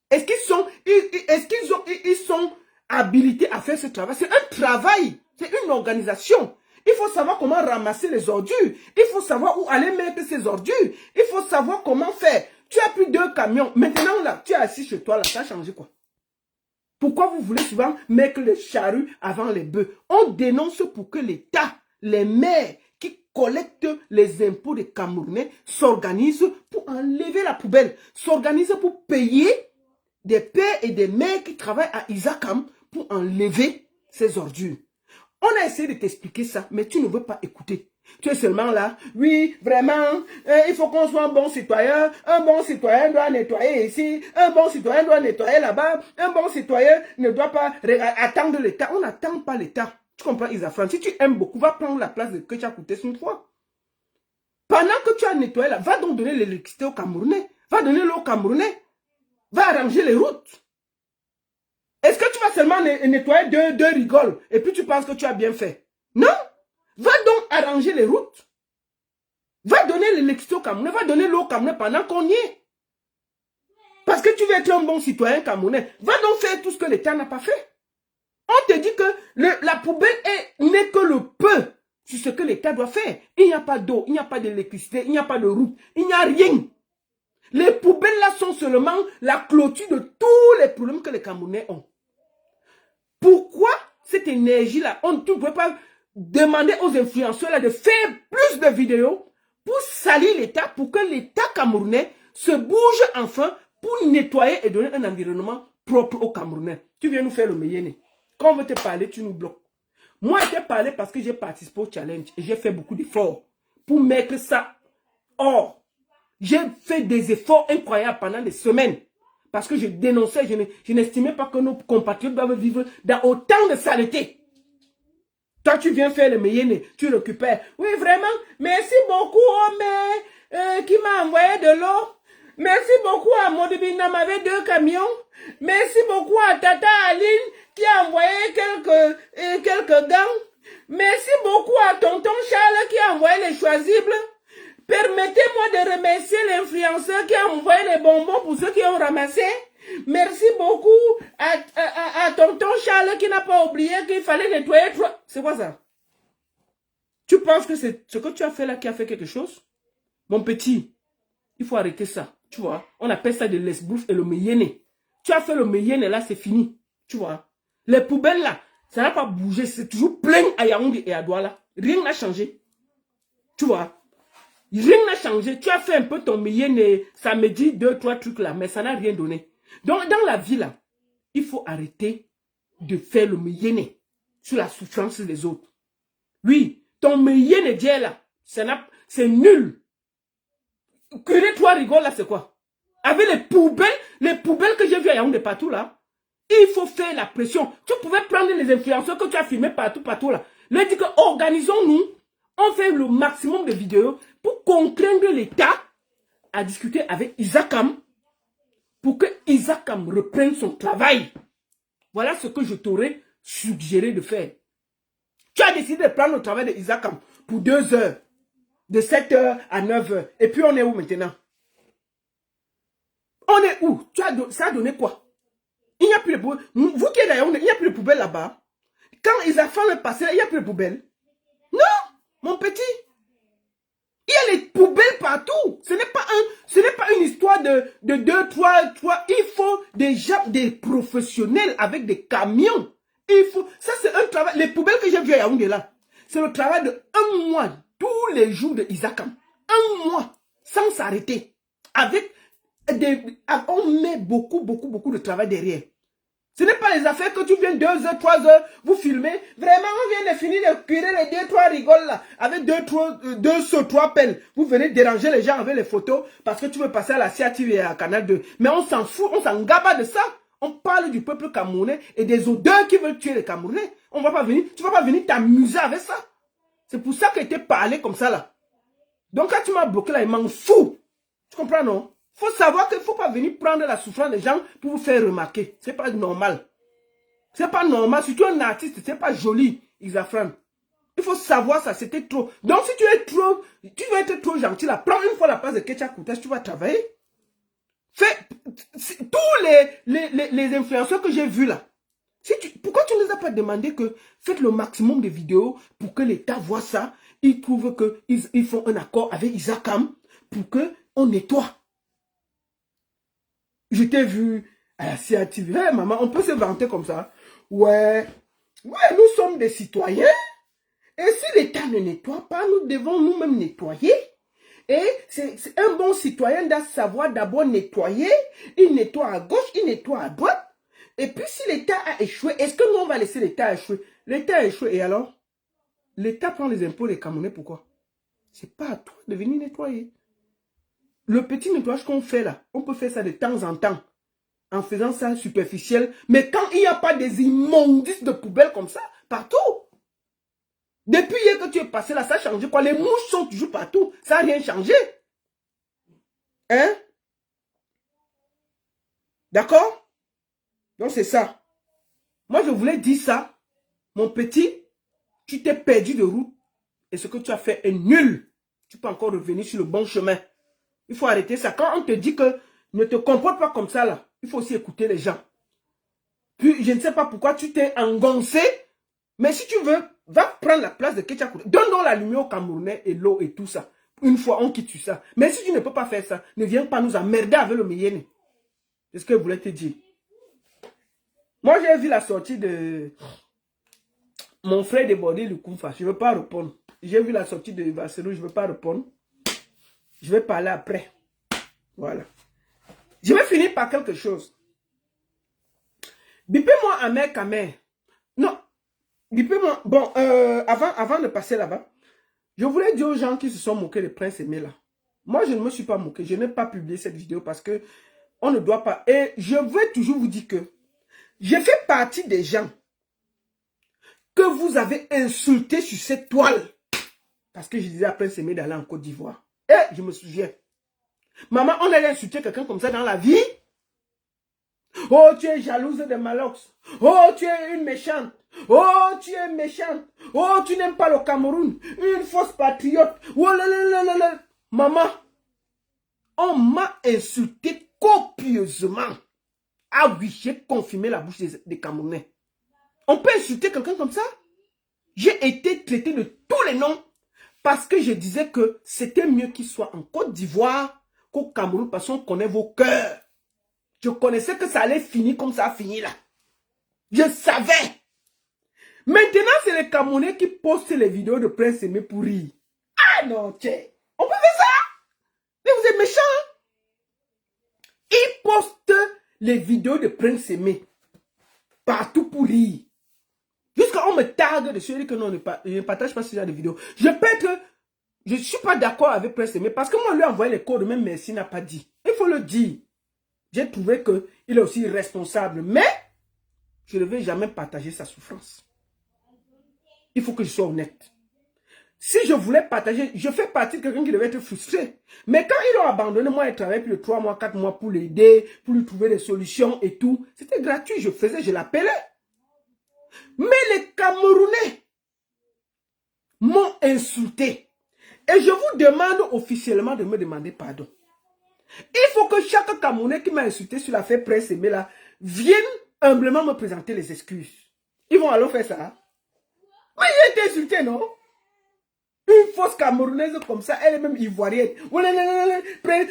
Est-ce qu'ils sont habilités à faire ce travail? C'est un travail, c'est une organisation. Il faut savoir comment ramasser les ordures. Il faut savoir où aller mettre ces ordures. Il faut savoir comment faire. Tu as pris 2 camions. Maintenant, là, tu es assis chez toi, là, ça a changé quoi? Pourquoi vous voulez souvent mettre les charrues avant les bœufs? On dénonce pour que l'État, les maires qui collectent les impôts des Camerounais s'organisent pour enlever la poubelle, s'organisent pour payer des pères et des mères qui travaillent à Isacam pour enlever ces ordures. On a essayé de t'expliquer ça, mais tu ne veux pas écouter. Tu es seulement là, oui, vraiment, il faut qu'on soit un bon citoyen. Un bon citoyen doit nettoyer ici, un bon citoyen doit nettoyer là-bas, un bon citoyen ne doit pas attendre l'État. On n'attend pas l'État. Tu comprends, Isafran? Si tu aimes beaucoup, va prendre la place que tu as coûté une fois. Pendant que tu as nettoyé là, va donc donner l'électricité aux Camerounais, va donner l'eau aux Camerounais, va arranger les routes. Est-ce que tu vas seulement nettoyer deux rigoles et puis tu penses que tu as bien fait? Non. Va donc arranger les routes. Va donner l'électricité au Camerounais, va donner l'eau au Camerounais pendant qu'on y est. Parce que tu veux être un bon citoyen camerounais. Va donc faire tout ce que l'État n'a pas fait. On te dit que la poubelle n'est que le peu sur ce que l'État doit faire. Il n'y a pas d'eau, il n'y a pas d'électricité, il n'y a pas de route, il n'y a rien. Les poubelles là sont seulement la clôture de tous les problèmes que les Camerounais ont. Pourquoi cette énergie-là, on ne peut pas demander aux influenceurs là de faire plus de vidéos pour salir l'État, pour que l'État camerounais se bouge enfin pour nettoyer et donner un environnement propre aux Camerounais. Tu viens nous faire le meilleur. Quand on veut te parler, tu nous bloques. Moi, je t'ai parlé parce que j'ai participé au challenge et j'ai fait beaucoup d'efforts pour mettre ça hors. J'ai fait des efforts incroyables pendant des semaines. Parce que je dénonçais, je n'estimais pas que nos compatriotes doivent vivre dans autant de saleté. Toi, tu viens faire le meilleur, tu récupères. Oui, vraiment, merci beaucoup au maire qui m'a envoyé de l'eau. Merci beaucoup à Modibina, m'avait 2 camions. Merci beaucoup à Tata Aline qui a envoyé quelques gants. Merci beaucoup à Tonton Charles qui a envoyé les choisibles. Permettez-moi de remercier l'influenceur qui a envoyé les bonbons pour ceux qui ont ramassé. Merci beaucoup à Tonton Charles qui n'a pas oublié qu'il fallait nettoyer 3. C'est quoi ça? Tu penses que c'est ce que tu as fait là qui a fait quelque chose? Mon petit, il faut arrêter ça. Tu vois, on appelle ça de l'esbrouf et le meyene. Tu as fait le meyene là, c'est fini. Tu vois, les poubelles là, ça n'a pas bougé. C'est toujours plein à Yaoundé et à Douala. Rien n'a changé. Tu vois? Rien n'a changé. Tu as fait un peu ton millier, ça me dit 2-3 trucs là, mais ça n'a rien donné. Donc, dans la vie là, il faut arrêter de faire le millier sur la souffrance des autres. Oui, ton millier Dieu là, c'est nul. Que toi rigoles là, c'est quoi? Avec les poubelles que j'ai vues à Yaoundé partout là, il faut faire la pression. Tu pouvais prendre les influenceurs que tu as filmés partout là. Leur dire que organisons-nous, on fait le maximum de vidéos pour contraindre l'État à discuter avec Isakam pour que Isakam reprenne son travail. Voilà ce que je t'aurais suggéré de faire. Tu as décidé de prendre le travail de Isakam pour 2 heures, de 7 heures à 9 heures. Et puis on est où maintenant? On est où? Ça a donné quoi? Il n'y a plus de poubelles. Vous qui êtes d'ailleurs, il n'y a plus de poubelles là-bas. Quand Isakam est passé, il n'y a plus de poubelles. Non, mon petit. Il y a les poubelles partout. Ce n'est pas une histoire de 2, 3. Il faut des professionnels avec des camions. Ça c'est un travail. Les poubelles que j'ai vues à Yaoundé là, c'est le travail de 1 mois, tous les jours de Isakam. 1 mois, sans s'arrêter. On met beaucoup de travail derrière. Ce n'est pas les affaires que tu viens 2 heures, 3 heures, vous filmez. Vraiment, on vient de finir de cuire les 2, 3 rigoles là, avec 2 3 pelles. Vous venez déranger les gens avec les photos parce que tu veux passer à la CATV et à Canal 2. Mais on s'en fout, on s'en gaba de ça. On parle du peuple camerounais et des odeurs qui veulent tuer les Camerounais. Tu vas pas venir t'amuser avec ça. C'est pour ça que tu parlé comme ça là. Donc quand tu m'as bloqué là, il m'en fout. Tu comprends non? Il faut savoir qu'il ne faut pas venir prendre la souffrance des gens pour vous faire remarquer. Ce n'est pas normal. Ce n'est pas normal. Si tu es un artiste, ce n'est pas joli, Isafran. Il faut savoir ça, c'était trop. Donc si tu veux être trop gentil là, prends une fois la place de Ketia Koutes, tu vas travailler. Tous les influenceurs que j'ai vus là, pourquoi tu ne les as pas demandé que faites le maximum de vidéos pour que l'État voit ça? Ils trouvent qu'ils font un accord avec Isakam pour qu'on nettoie. Je t'ai vu à la CATV. Hey, maman, on peut se vanter comme ça. Ouais, nous sommes des citoyens. Et si l'État ne nettoie pas, nous devons nous-mêmes nettoyer. Et c'est un bon citoyen doit savoir d'abord nettoyer. Il nettoie à gauche, il nettoie à droite. Et puis si l'État a échoué, est-ce que nous on va laisser l'État échouer? L'État a échoué et alors? L'État prend les impôts des Camerounais, pourquoi? C'est pas à toi de venir nettoyer. Le petit nettoyage qu'on fait là, on peut faire ça de temps en temps, en faisant ça superficiel. Mais quand il n'y a pas des immondices de poubelles comme ça, partout. Depuis hier que tu es passé là, ça a changé quoi? Les mouches sont toujours partout. Ça n'a rien changé. Hein? D'accord? Donc c'est ça. Moi je voulais dire ça. Mon petit, tu t'es perdu de route. Et ce que tu as fait est nul. Tu peux encore revenir sur le bon chemin. Il faut arrêter ça. Quand on te dit que ne te comporte pas comme ça là, il faut aussi écouter les gens. Puis je ne sais pas pourquoi tu t'es engoncé. Mais si tu veux, va prendre la place de Ketia Koutes. Donne-nous la lumière aux Camerounais et l'eau et tout ça. Une fois, on quitte ça. Mais si tu ne peux pas faire ça, ne viens pas nous emmerder avec le Meyene. C'est ce que je voulais te dire. Moi, j'ai vu la sortie de mon frère débordé le Koumfa. Je ne veux pas répondre. J'ai vu la sortie de Vasselou. Je ne veux pas répondre. Je vais parler après. Voilà. Je vais finir par quelque chose. Bipez-moi à mère. Non. Bipez-moi. Bon, avant de passer là-bas, je voulais dire aux gens qui se sont moqués de Prince Aimé là. Moi, je ne me suis pas moqué. Je n'ai pas publié cette vidéo parce que on ne doit pas. Et je veux toujours vous dire que je fais partie des gens que vous avez insultés sur cette toile. Parce que je disais à Prince Aimé d'aller en Côte d'Ivoire. Et je me souviens. Maman, on allait insulter quelqu'un comme ça dans la vie. Oh, tu es jalouse de Malox. Oh, tu es une méchante. Oh, tu es méchante. Oh, tu n'aimes pas le Cameroun. Une fausse patriote. Oh, là. Maman, on m'a insulté copieusement. Ah oui, j'ai confirmé la bouche des Camerounais. On peut insulter quelqu'un comme ça? J'ai été traité de tous les noms. Parce que je disais que c'était mieux qu'il soit en Côte d'Ivoire qu'au Cameroun parce qu'on connaît vos cœurs. Je connaissais que ça allait finir comme ça a fini là. Je savais. Maintenant, c'est les Camerounais qui postent les vidéos de Prince Aimé pour rire. Ah non, tiens. On peut faire ça? Mais vous êtes méchants. Hein? Ils postent les vidéos de Prince Aimé partout pour rire. Jusqu'à on me targue de celui que non, je ne partage pas ce genre de vidéos. Je peux être... Je ne suis pas d'accord avec Prince Aimé parce que moi, lui envoyé les codes, même merci n'a pas dit. Il faut le dire. J'ai trouvé qu'il est aussi responsable. Mais, je ne vais jamais partager sa souffrance. Il faut que je sois honnête. Si je voulais partager, je fais partie de quelqu'un qui devait être frustré. Mais quand ils ont abandonné, moi, il travaillait plus de 3 mois, 4 mois pour l'aider, pour lui trouver des solutions et tout. C'était gratuit, je l'appelais. Mais les Camerounais m'ont insulté. Et je vous demande officiellement de me demander pardon. Il faut que chaque Camerounais qui m'a insulté sur l'affaire Prince Aimé là vienne humblement me présenter les excuses. Ils vont alors faire ça. Mais j'ai été insulté, non? Une fausse Camerounaise comme ça, elle est même ivoirienne.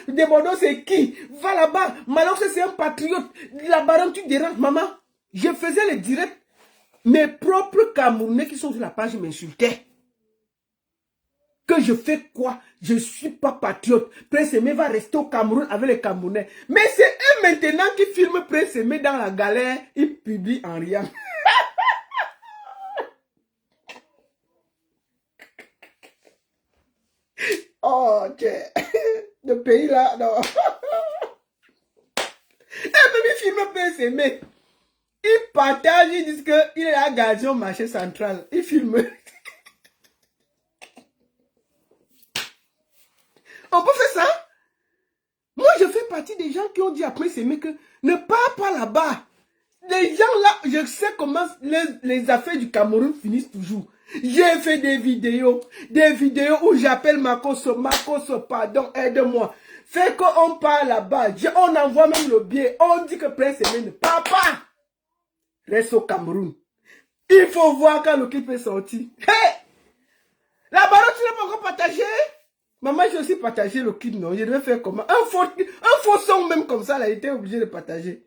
Des Bordeaux, c'est qui? Va là-bas. Malheureusement, c'est un patriote. La baronne, tu déranges, maman. Je faisais le direct. Mes propres Camerounais qui sont sur la page m'insultaient. Que je fais quoi? Je ne suis pas patriote. Prince Aimé va rester au Cameroun avec les Camerounais. Mais c'est eux maintenant qui filment Prince Aimé dans la galère. Ils publient en riant. Oh, le pays là, non. Et même ils filment Prince Aimé. Ils partagent, ils disent qu'il est à Gazon, marché central. Ils filment. On peut faire ça? Moi, je fais partie des gens qui ont dit après ces mecs que ne pars pas là-bas. Les gens là, je sais comment les affaires du Cameroun finissent toujours. J'ai fait des vidéos où j'appelle Makoso, pardon, aide-moi. Fait qu'on part là-bas, on envoie même le billet, on dit que Prince Aimé ne part pas. Reste au Cameroun. Il faut voir quand le clip est sorti. Hey! La baronne, tu n'as pas encore partagé? Maman, j'ai aussi partagé le clip, non? Je devais faire comment? Un faux son même comme ça, là, il était obligé de partager.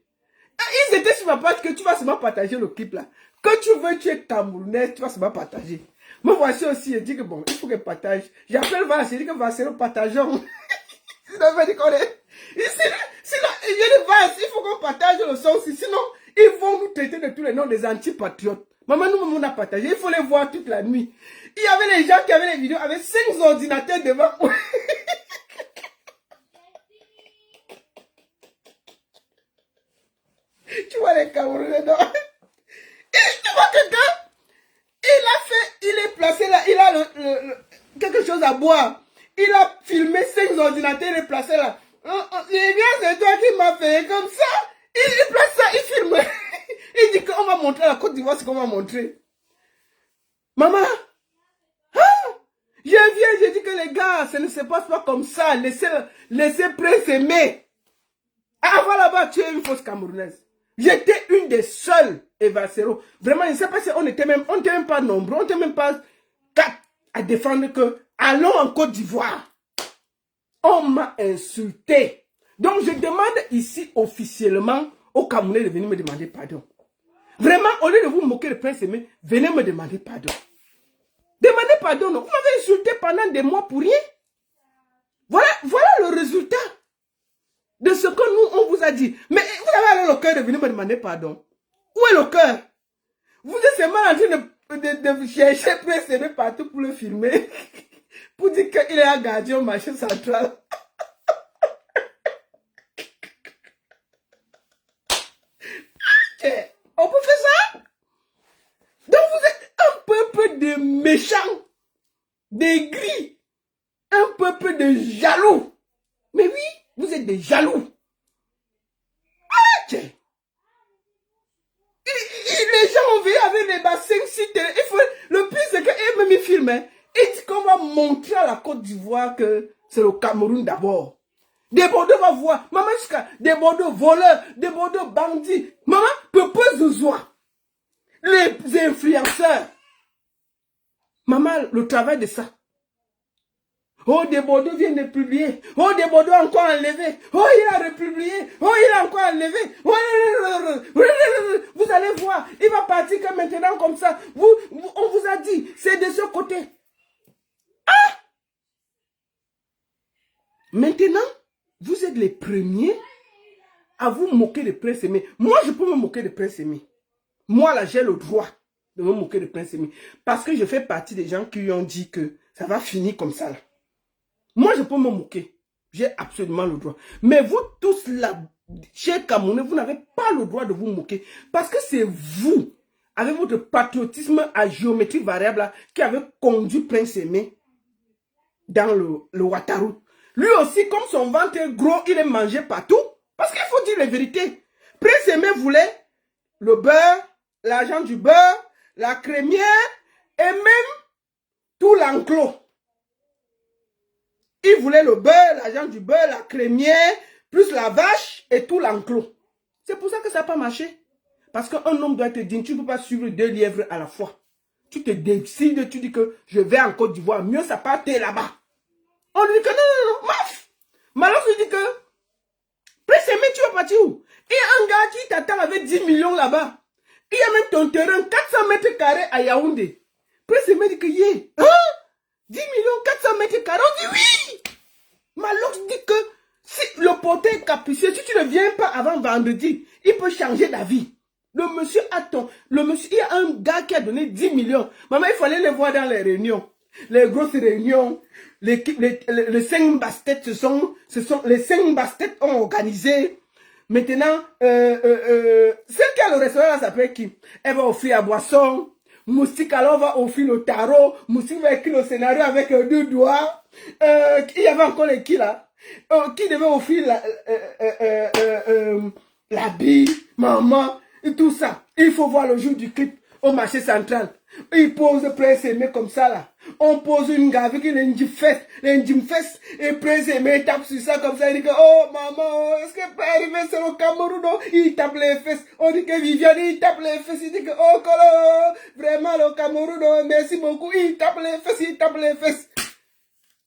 Ils étaient sur ma page que tu vas seulement partager le clip là. Que tu veux, tu es Camerounais, tu vas seulement partager. Moi, voici aussi, je dis que bon, il faut qu'elle partage. J'appelle Vassé, je dis que Vassé, nous partageons. Sinon, il il faut qu'on partage le son aussi. Sinon, ils vont nous traiter de tous les noms des antipatriotes. Maman, nous, on a partagé. Il faut les voir toute la nuit. Il y avait les gens qui avaient les vidéos avec 5 ordinateurs devant moi. Tu vois les Camerounais, non? Tu vois quelqu'un? Il est placé là, il a quelque chose à boire. Il a filmé 5 ordinateurs, il est placé là. C'est toi qui m'as fait comme ça. Il place ça, il filme. Il dit qu'on va montrer à la Côte d'Ivoire ce qu'on va montrer. Maman, je viens, je dis que les gars, ça ne se passe pas comme ça. Laissez Prince Aimé. Avant là-bas, tu es une fausse Camerounaise. J'étais une des seules Evacero. Vraiment, je ne sais pas si on n'était même pas nombreux, on n'était même pas 4 à défendre que allons en Côte d'Ivoire. On m'a insulté. Donc, je demande ici officiellement aux Camerounais de venir me demander pardon. Vraiment, au lieu de vous moquer de Prince Aimé, venez me demander pardon. Demandez pardon, non. Vous m'avez insulté pendant des mois pour rien. Voilà le résultat de ce que nous, on vous a dit. Mais vous avez alors le cœur de venir me demander pardon. Où est le cœur? Vous êtes seulement en train de chercher Prince Aimé partout pour le filmer. Pour dire qu'il est un gardien au marché central. On peut faire ça? Donc vous êtes un peuple de méchants, d'aigris, un peuple de jaloux. Mais oui, vous êtes des jaloux. Les gens ont vu avec les bassins sites. Le pire c'est qu'eux-mêmes ils filment. Hein. Ils disent qu'on va montrer à la Côte d'Ivoire que c'est le Cameroun d'abord. Des Bordeaux va voir. Maman jusqu'à des Bordeaux voleurs, des Bordeaux bandits. Maman, peupeuse de joie. Les influenceurs. Maman, le travail de ça. Oh, Desbordeaux vient de publier. Oh, Desbordeaux a encore enlevé. Oh, il a republié. Oh, il a encore enlevé. Oh, vous allez voir, il va partir que maintenant comme ça. On vous a dit, c'est de ce côté. Ah! Maintenant, vous êtes les premiers à vous moquer de Prince Aimé. Moi, je peux me moquer de Prince Aimé. Moi, là, j'ai le droit de me moquer de Prince Aimé. Parce que je fais partie des gens qui lui ont dit que ça va finir comme ça. Là. Moi, je peux me moquer. J'ai absolument le droit. Mais vous tous là, chers Camerounais, vous n'avez pas le droit de vous moquer. Parce que c'est vous, avec votre patriotisme à géométrie variable, là, qui avez conduit Prince Aimé dans le Ouattara. Lui aussi, comme son ventre est gros, il est mangé partout. Parce qu'il faut dire la vérité. Prince Aimé voulait le beurre, l'argent du beurre, la crémière et même tout l'enclos. Il voulait le beurre, l'argent du beurre, la crémière, plus la vache et tout l'enclos. C'est pour ça que ça n'a pas marché. Parce qu'un homme doit être digne. Tu ne peux pas suivre 2 lièvres à la fois. Tu te décides, tu dis que je vais en Côte d'Ivoire. Mieux ça part là-bas. On lui dit que non, maf. Malheureusement, lui dit que Prince Aimé, tu vas partir où? Il y a un gars qui t'attend avec 10 millions là-bas. Il y a même ton terrain, 400 mètres carrés à Yaoundé. Prince Aimé dit que yeah. Hein? 10 millions, 400 mètres carrés. On dit oui. Malox dit que si le porteur est capricieux, si tu ne viens pas avant vendredi, il peut changer d'avis. Le monsieur attend. Il y a un gars qui a donné 10 millions. Maman, il fallait les voir dans les réunions. Les grosses réunions. Les 5 bastet, ce sont les 5 bastet ont organisé. Maintenant, celle qui a le restaurant, là, s'appelle qui? Elle va offrir à boisson. Moustique, alors, va offrir le tarot. Moustique va écrire le scénario avec 2 doigts. Il y avait encore les qui, là? Qui devait offrir l'habit, maman, et tout ça. Il faut voir le jour du clip au marché central. Il pose Prince Aimé comme ça, là. On pose une gars avec une fesse, et Prince Aimé tape sur ça comme ça. Il dit que, oh maman, est-ce que peut arriver sur le Cameroun? Il tape les fesses. On dit que Viviane, il tape les fesses. Il dit que, oh Kolo, vraiment le Cameroun, merci beaucoup. Il tape les fesses.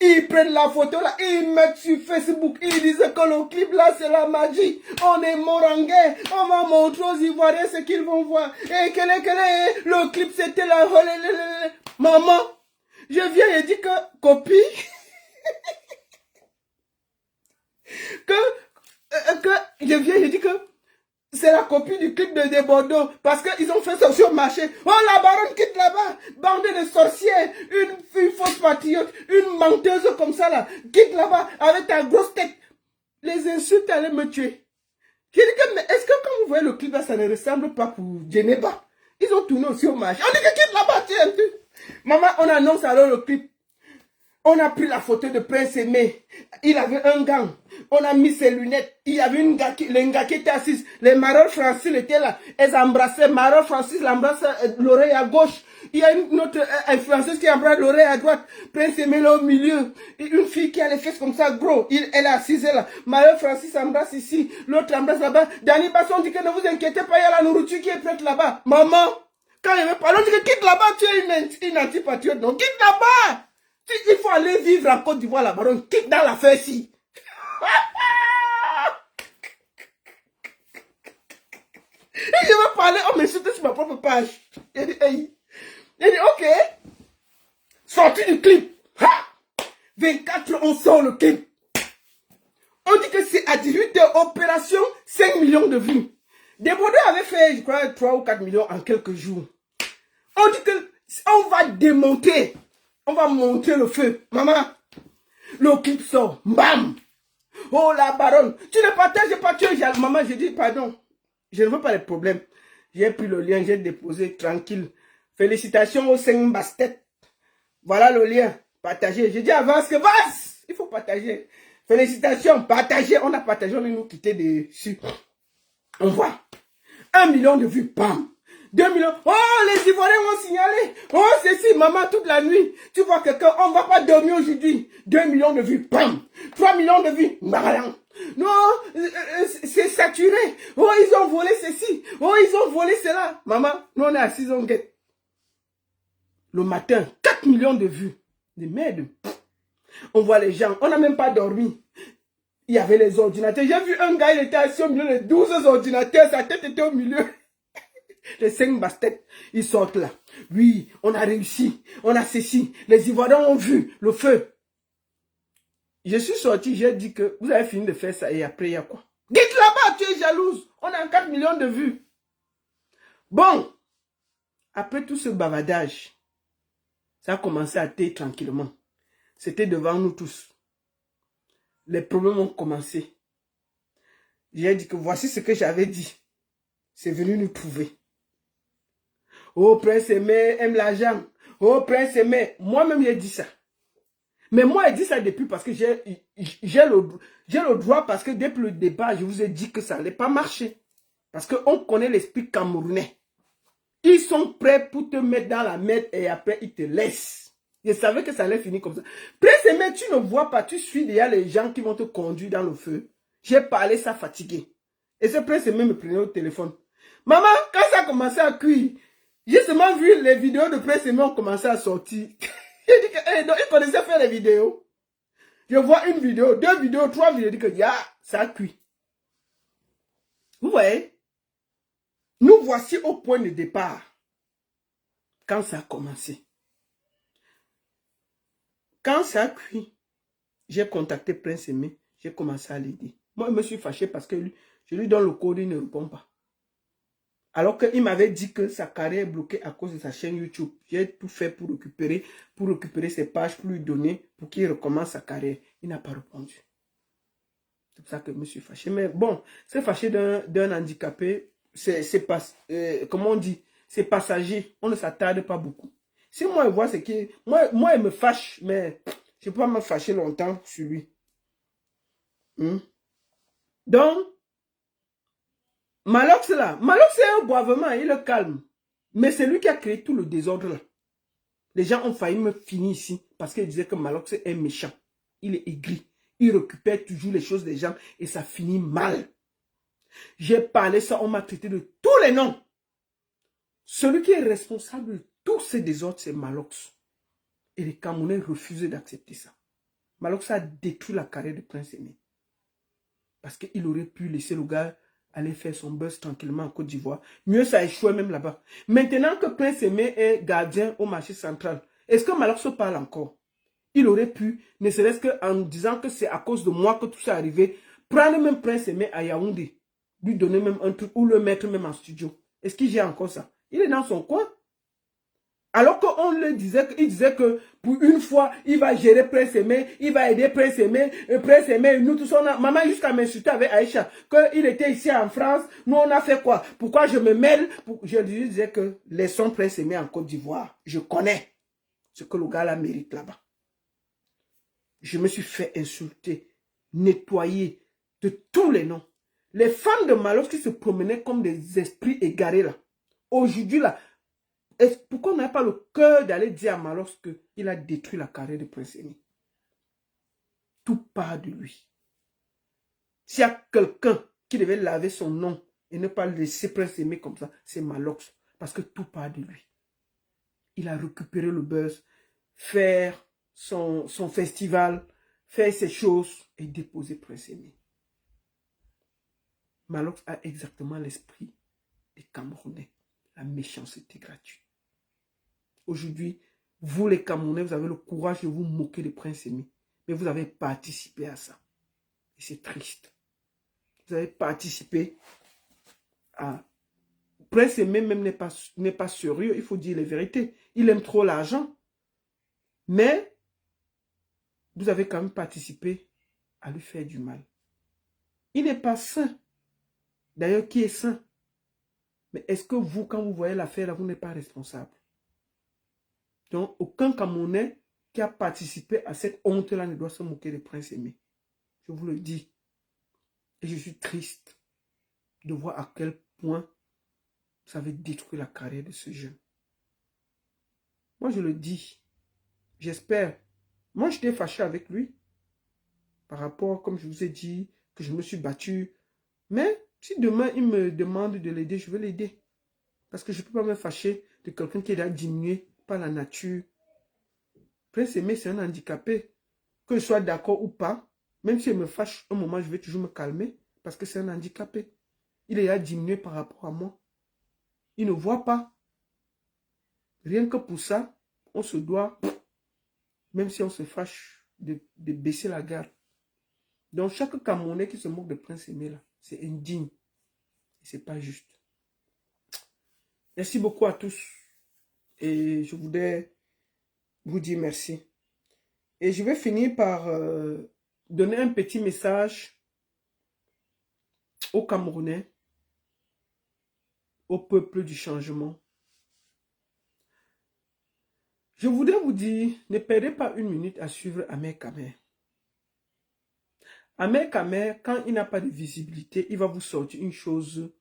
Ils prennent la photo là, ils mettent sur Facebook, ils disent que le clip là c'est la magie. On est mort en guerre, on va montrer aux Ivoiriens ce qu'ils vont voir. Et le clip c'était la... Maman, je viens et dis que copie, je viens et dis que c'est la copie du clip de Desbordeaux. Parce qu'ils ont fait ça sur le marché. Oh, la baronne quitte là-bas. Bande de sorcières. Une fausse patriote. Une menteuse comme ça là. Quitte là-bas avec ta grosse tête. Les insultes allaient me tuer. Je dis que, mais est-ce que quand vous voyez le clip là, ça ne ressemble pas pour Djeneba? Ils ont tourné aussi au marché. On dit que quitte là-bas, tiens. Maman, on annonce alors le clip. On a pris la photo de Prince Aimé. Il avait un gant. On a mis ses lunettes. Il y avait une gars qui était assise. Les Marol Francis étaient là. Elles embrassaient. Marol Francis l'embrasse l'oreille à gauche. Il y a une autre influenceuse qui embrasse l'oreille à droite. Prince Aimé là au milieu. Une fille qui a les fesses comme ça, gros. Elle est assise là. Marol Francis embrasse ici. L'autre embrasse là-bas. Danny Basson dit que ne vous inquiétez pas, il y a la nourriture qui est prête là-bas. Maman, quand il veut parler, on dit que quitte là-bas, tu es une antipatriote. Non, quitte là-bas. Il faut aller vivre en Côte d'Ivoire, la baronne. Quitte dans l'affaire ici. Et je vais parler, on m'insulte sur ma propre page. Il dit, hey. Il dit, ok. Sorti du clip. Ha! 24 on sort le clip. On dit que c'est à 18h, opération 5 millions de vues. Desbordeaux avait fait, je crois, 3 ou 4 millions en quelques jours. On dit que on va démonter. On va monter le feu. Maman, le clip sort. Bam! Oh la baronne, tu ne partages pas, tu es... Maman, j'ai dit pardon. Je ne veux pas les problèmes. J'ai pris le lien, j'ai déposé tranquille. Félicitations aux 5 bastet. Voilà le lien. Partagez. J'ai dit avance que vas. Il faut partager. Félicitations, partagez. On a partagé, on est nous quitté dessus. On voit. 1 million de vues, bam. 2 millions. Oh, les Ivoiriens vont signaler. Oh, c'est maman, toute la nuit. Tu vois quelqu'un, on ne va pas dormir aujourd'hui. 2 millions de vues, bam. 3 millions de vues, bam. Non, c'est saturé. Oh, ils ont volé ceci. Oh, ils ont volé cela. Maman, nous on est assis, on guette. Le matin, 4 millions de vues. De merde. On voit les gens, on n'a même pas dormi. Il y avait les ordinateurs. J'ai vu un gars, il était assis au milieu de 12 ordinateurs, sa tête était au milieu. Les 5 basket, ils sortent là. Oui, on a réussi, on a ceci. Les Ivoiriens ont vu le feu. Je suis sorti, j'ai dit que vous avez fini de faire ça et après il y a quoi? Dites là-bas, tu es jalouse. On a 4 millions de vues. Bon, après tout ce bavardage, ça a commencé à taire tranquillement. C'était devant nous tous. Les problèmes ont commencé. J'ai dit que voici ce que j'avais dit. C'est venu nous trouver. Oh, Prince Aimé aime l'argent. Oh, Prince Aimé. Moi-même, j'ai dit ça. Mais moi, j'ai dit ça depuis parce que j'ai le droit, parce que depuis le départ, je vous ai dit que ça n'allait pas marcher. Parce qu'on connaît l'esprit camerounais. Ils sont prêts pour te mettre dans la merde et après, ils te laissent. Je savais que ça allait finir comme ça. Prince Aimé, tu ne vois pas, tu suis déjà les gens qui vont te conduire dans le feu. J'ai parlé ça fatigué. Et ce Prince Aimé me prenait au téléphone. Maman, quand ça a commencé à cuire, j'ai seulement vu les vidéos de Prince Aimé ont commencé à sortir. J'ai dit que, donc, il connaissait faire les vidéos. Je vois une vidéo, 2 vidéos, 3 vidéos, je dis que, ça a cuit. Vous voyez? Nous voici au point de départ. Quand ça a commencé. Quand ça a cuit, j'ai contacté Prince Aimé, j'ai commencé à l'aider. Moi, je me suis fâché parce que je lui donne le code, il ne répond pas. Alors qu'il m'avait dit que sa carrière est bloquée à cause de sa chaîne YouTube. J'ai tout fait pour récupérer ses pages, pour lui donner, pour qu'il recommence sa carrière. Il n'a pas répondu. C'est pour ça que je me suis fâché. Mais bon, c'est fâché d'un handicapé, c'est pas, comment on dit, c'est passager. On ne s'attarde pas beaucoup. Si moi, je vois ce qui... Moi, il me fâche, mais je ne peux pas me fâcher longtemps sur lui. Donc, Malox là, Malox c'est un boivement, il est calme. Mais c'est lui qui a créé tout le désordre là. Les gens ont failli me finir ici parce qu'ils disaient que Malox est méchant. Il est aigri. Il récupère toujours les choses des gens et ça finit mal. J'ai parlé ça, on m'a traité de tous les noms. Celui qui est responsable de tous ces désordres, c'est Malox. Et les Camerounais refusaient d'accepter ça. Malox a détruit la carrière de Prince Aimé. Parce qu'il aurait pu laisser le gars aller faire son buzz tranquillement en Côte d'Ivoire. Mieux, ça a échoué même là-bas. Maintenant que Prince Aimé est gardien au marché central, est-ce que Malox parle encore? Il aurait pu, ne serait-ce qu'en disant que c'est à cause de moi que tout ça est arrivé, prendre même Prince Aimé à Yaoundé, lui donner même un truc ou le mettre même en studio. Est-ce qu'il gère encore ça? Il est dans son coin. Alors qu'on le disait, il disait que pour une fois, il va gérer Prince Aimé, il va aider Prince Aimé, nous tous on a, maman jusqu'à m'insulter avec Aïcha, qu'il était ici en France, nous on a fait quoi? Pourquoi je me mêle? Je lui disais que laissons Prince Aimé en Côte d'Ivoire. Je connais ce que le gars là mérite là-bas. Je me suis fait insulter, nettoyer de tous les noms. Les femmes de Malox qui se promenaient comme des esprits égarés là. Aujourd'hui là, pourquoi on n'a pas le cœur d'aller dire à Malox qu'il a détruit la carrière de Prince Aimé? Tout part de lui. S'il y a quelqu'un qui devait laver son nom et ne pas laisser Prince Aimé comme ça, c'est Malox. Parce que tout part de lui. Il a récupéré le buzz, faire son festival, faire ses choses et déposer Prince Aimé. Malox a exactement l'esprit des Camerounais. La méchanceté gratuite. Aujourd'hui, vous les Camerounais, vous avez le courage de vous moquer de Prince Aimé. Mais vous avez participé à ça. Et c'est triste. Vous avez participé à... Prince Aimé même n'est pas sérieux, il faut dire les vérités. Il aime trop l'argent. Mais vous avez quand même participé à lui faire du mal. Il n'est pas sain. D'ailleurs, qui est sain? Mais est-ce que vous, quand vous voyez l'affaire là, vous n'êtes pas responsable? Donc, aucun Camerounais qui a participé à cette honte-là ne doit se moquer de Prince Aimé. Je vous le dis. Et je suis triste de voir à quel point ça avait détruit la carrière de ce jeune. Moi, je le dis. J'espère. Moi, j'étais fâché avec lui. Par rapport, comme je vous ai dit, que je me suis battu. Mais si demain, il me demande de l'aider, je vais l'aider. Parce que je ne peux pas me fâcher de quelqu'un qui est là diminué par la nature. Prince Aimé, c'est un handicapé. que je sois d'accord ou pas, même si elle me fâche un moment, je vais toujours me calmer parce que c'est un handicapé. Il est là diminué par rapport à moi. Il ne voit pas. Rien que pour ça, on se doit, même si on se fâche, de baisser la garde. Donc, chaque Camerounais qui se moque de Prince Aimé, là, c'est indigne. Et c'est pas juste. Merci beaucoup à tous. Et je voudrais vous dire merci. Et je vais finir par donner un petit message aux Camerounais, au peuple du changement. Je voudrais vous dire, ne perdez pas une minute à suivre Ahmed Kamer. Ahmed Kamer, quand il n'a pas de visibilité, il va vous sortir une chose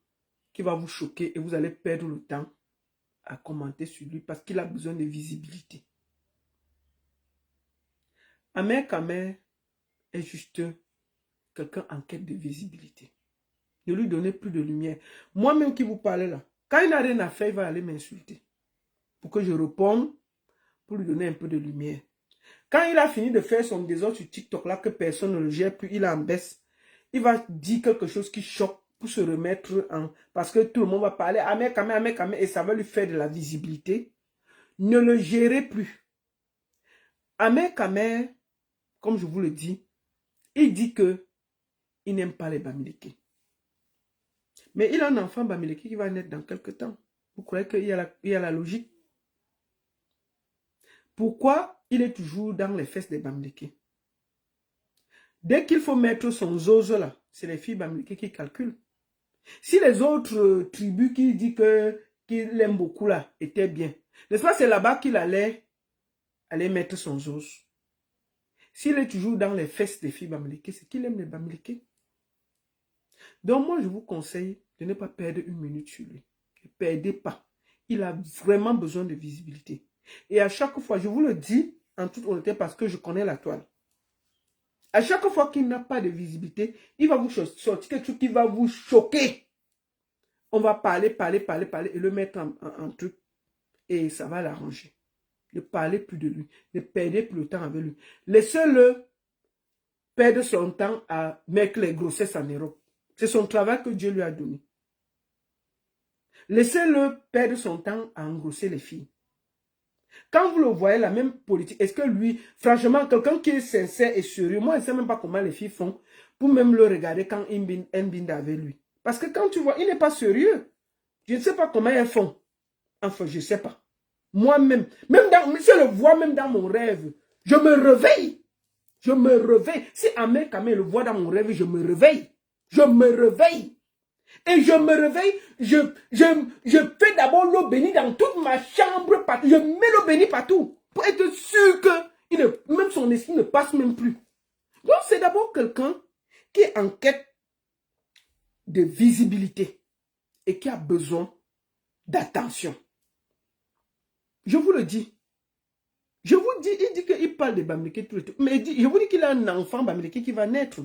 qui va vous choquer et vous allez perdre le temps à commenter sur lui parce qu'il a besoin de visibilité. Ahmed Kamer est juste quelqu'un en quête de visibilité. Ne lui donnez plus de lumière. Moi-même qui vous parle là, quand il n'a rien à faire, il va aller m'insulter. Pour que je réponde, pour lui donner un peu de lumière. Quand il a fini de faire son désordre sur TikTok là, que personne ne le gère plus, il en baisse. Il va dire quelque chose qui choque pour se remettre en... Parce que tout le monde va parler, Ahmed Kamer, et ça va lui faire de la visibilité. Ne le gérez plus. Ahmed Kamer, comme je vous le dis, il dit que il n'aime pas les Bamileke. Mais il a un enfant Bamileke qui va naître dans quelques temps. Vous croyez qu'il y a la logique? Pourquoi il est toujours dans les fesses des Bamileke? Dès qu'il faut mettre son zozo là, c'est les filles Bamileke qui calculent. Si les autres tribus qui disent qu'il aime beaucoup là étaient bien, n'est-ce pas, c'est là-bas qu'il allait mettre son zozo. S'il est toujours dans les fesses des filles Bamileke, c'est qu'il aime les Bamileke. Donc moi, je vous conseille de ne pas perdre une minute sur lui. Ne perdez pas. Il a vraiment besoin de visibilité. Et à chaque fois, je vous le dis en toute honnêteté parce que je connais la toile. À chaque fois qu'il n'a pas de visibilité, il va vous sortir quelque chose qui va vous choquer. On va parler et le mettre en truc. Et ça va l'arranger. Ne parlez plus de lui. Ne perdez plus le temps avec lui. Laissez-le perdre son temps à mettre les grossesses en Europe. C'est son travail que Dieu lui a donné. Laissez-le perdre son temps à engrosser les filles. Quand vous le voyez, la même politique, est-ce que lui, franchement, quelqu'un qui est sincère et sérieux, moi, je ne sais même pas comment les filles font pour même le regarder quand Mbinda avec lui. Parce que quand tu vois, il n'est pas sérieux. Je ne sais pas comment elles font. Enfin, je ne sais pas. Moi-même, si je le vois même dans mon rêve, je me réveille. Je me réveille. Si Ahmed Kamer le voit dans mon rêve, je me réveille. Je me réveille. Et je me réveille, je fais d'abord l'eau bénie dans toute ma chambre, partout. Je mets l'eau bénie partout pour être sûr que même son esprit ne passe même plus. Donc c'est d'abord quelqu'un qui est en quête de visibilité et qui a besoin d'attention. Je vous le dis. Je vous dis, il dit qu'il parle de Bamileke tout le temps. Mais je vous dis qu'il a un enfant Bamileke qui va naître.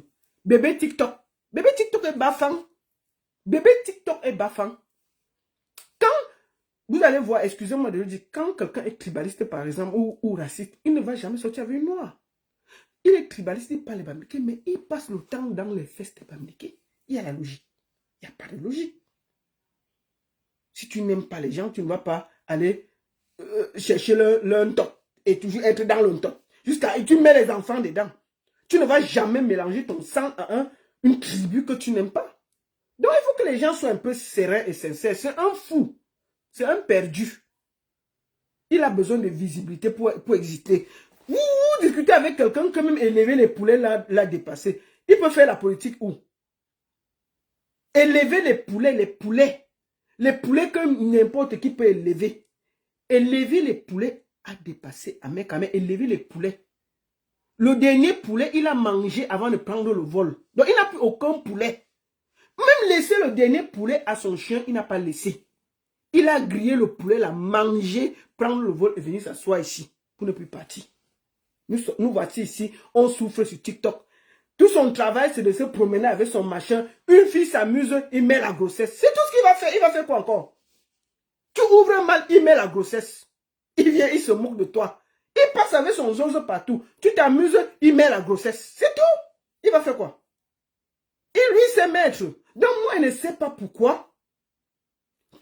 Bébé TikTok. Bébé TikTok est bafant. Bébé TikTok est bafant. Quand vous allez voir, excusez-moi de le dire, quand quelqu'un est tribaliste par exemple ou raciste, il ne va jamais sortir avec une noire. Il est tribaliste, il parle de Bamileke, mais il passe le temps dans les fesses de Bamileke. Il y a la logique. Il n'y a pas de logique. Si tu n'aimes pas les gens, tu ne vas pas aller chercher le top et toujours être dans le top. Jusqu'à tu mets les enfants dedans. Tu ne vas jamais mélanger ton sang à une tribu que tu n'aimes pas. Donc, il faut que les gens soient un peu sereins et sincères. C'est un fou. C'est un perdu. Il a besoin de visibilité pour exister. Vous discutez avec quelqu'un qui même élever les poulets l'a dépassé. Il peut faire la politique où? Élever les poulets. Les poulets que n'importe qui peut élever. Élever les poulets a dépassé Ahmed Kamer. Élever les poulets. Le dernier poulet, il a mangé avant de prendre le vol. Donc, il n'a plus aucun poulet. Même laisser le dernier poulet à son chien, il n'a pas laissé. Il a grillé le poulet, l'a mangé, prendre le vol et venir s'asseoir ici pour ne plus partir. Nous voici ici, on souffre sur TikTok. Tout son travail, c'est de se promener avec son machin. Une fille s'amuse, il met la grossesse. C'est tout ce qu'il va faire. Il va faire quoi encore? Tu ouvres mal, il met la grossesse. Il vient, il se moque de toi. Il passe avec son zozo partout. Tu t'amuses, il met la grossesse. C'est tout. Il va faire quoi? Et lui, c'est maître. Donc moi, je ne sais pas pourquoi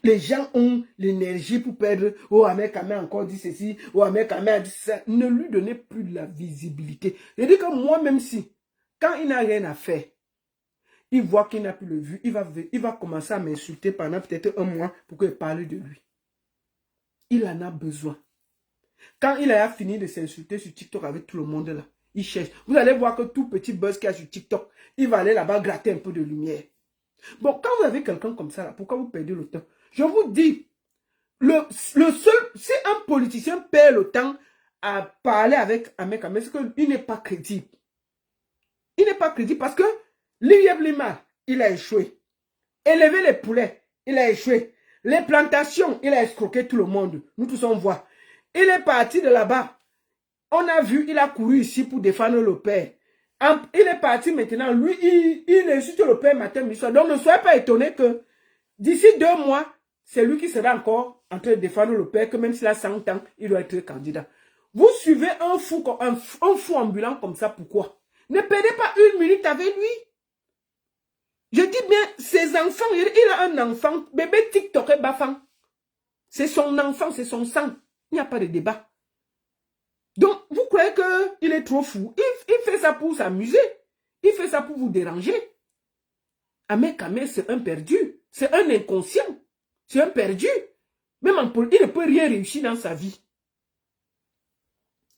les gens ont l'énergie pour perdre. Oh, Ahmed Kamé a encore dit ceci. Oh, Ahmed Kamé a dit ça. Ne lui donnez plus de la visibilité. Je dis que moi, même si, quand il n'a rien à faire, il voit qu'il n'a plus le vu, il va commencer à m'insulter pendant peut-être un mois pour que je parle de lui. Il en a besoin. Quand il a fini de s'insulter sur TikTok avec tout le monde là, il cherche. Vous allez voir que tout petit buzz qu'il y a sur TikTok, il va aller là-bas gratter un peu de lumière. Bon, quand vous avez quelqu'un comme ça là, pourquoi vous perdez le temps? Je vous dis, si un politicien perd le temps à parler avec Ahmed Kamé, c'est qu'il n'est pas crédible. Il n'est pas crédible parce que Lieb Lima, il a échoué. Élever les poulets, il a échoué. Les plantations, il a escroqué tout le monde. Nous tous on voit. Il est parti de là-bas. On a vu, il a couru ici pour défendre le père. Il est parti maintenant. Lui, il insulte le père matin, midi, soir. Donc ne soyez pas étonnés que d'ici 2 mois, c'est lui qui sera encore en train de défendre le père, que même s'il a 100 ans, il doit être candidat. Vous suivez un fou ambulant comme ça, pourquoi? Ne perdez pas 1 minute avec lui. Je dis bien, ses enfants, il a un enfant, bébé TikTok et Bafang. C'est son enfant, c'est son sang. Il n'y a pas de débat. Donc, vous croyez qu'il est trop fou? Il fait ça pour s'amuser. Il fait ça pour vous déranger. Ahmed Kamé, c'est un perdu. C'est un inconscient. C'est un perdu. Même en politique, il ne peut rien réussir dans sa vie.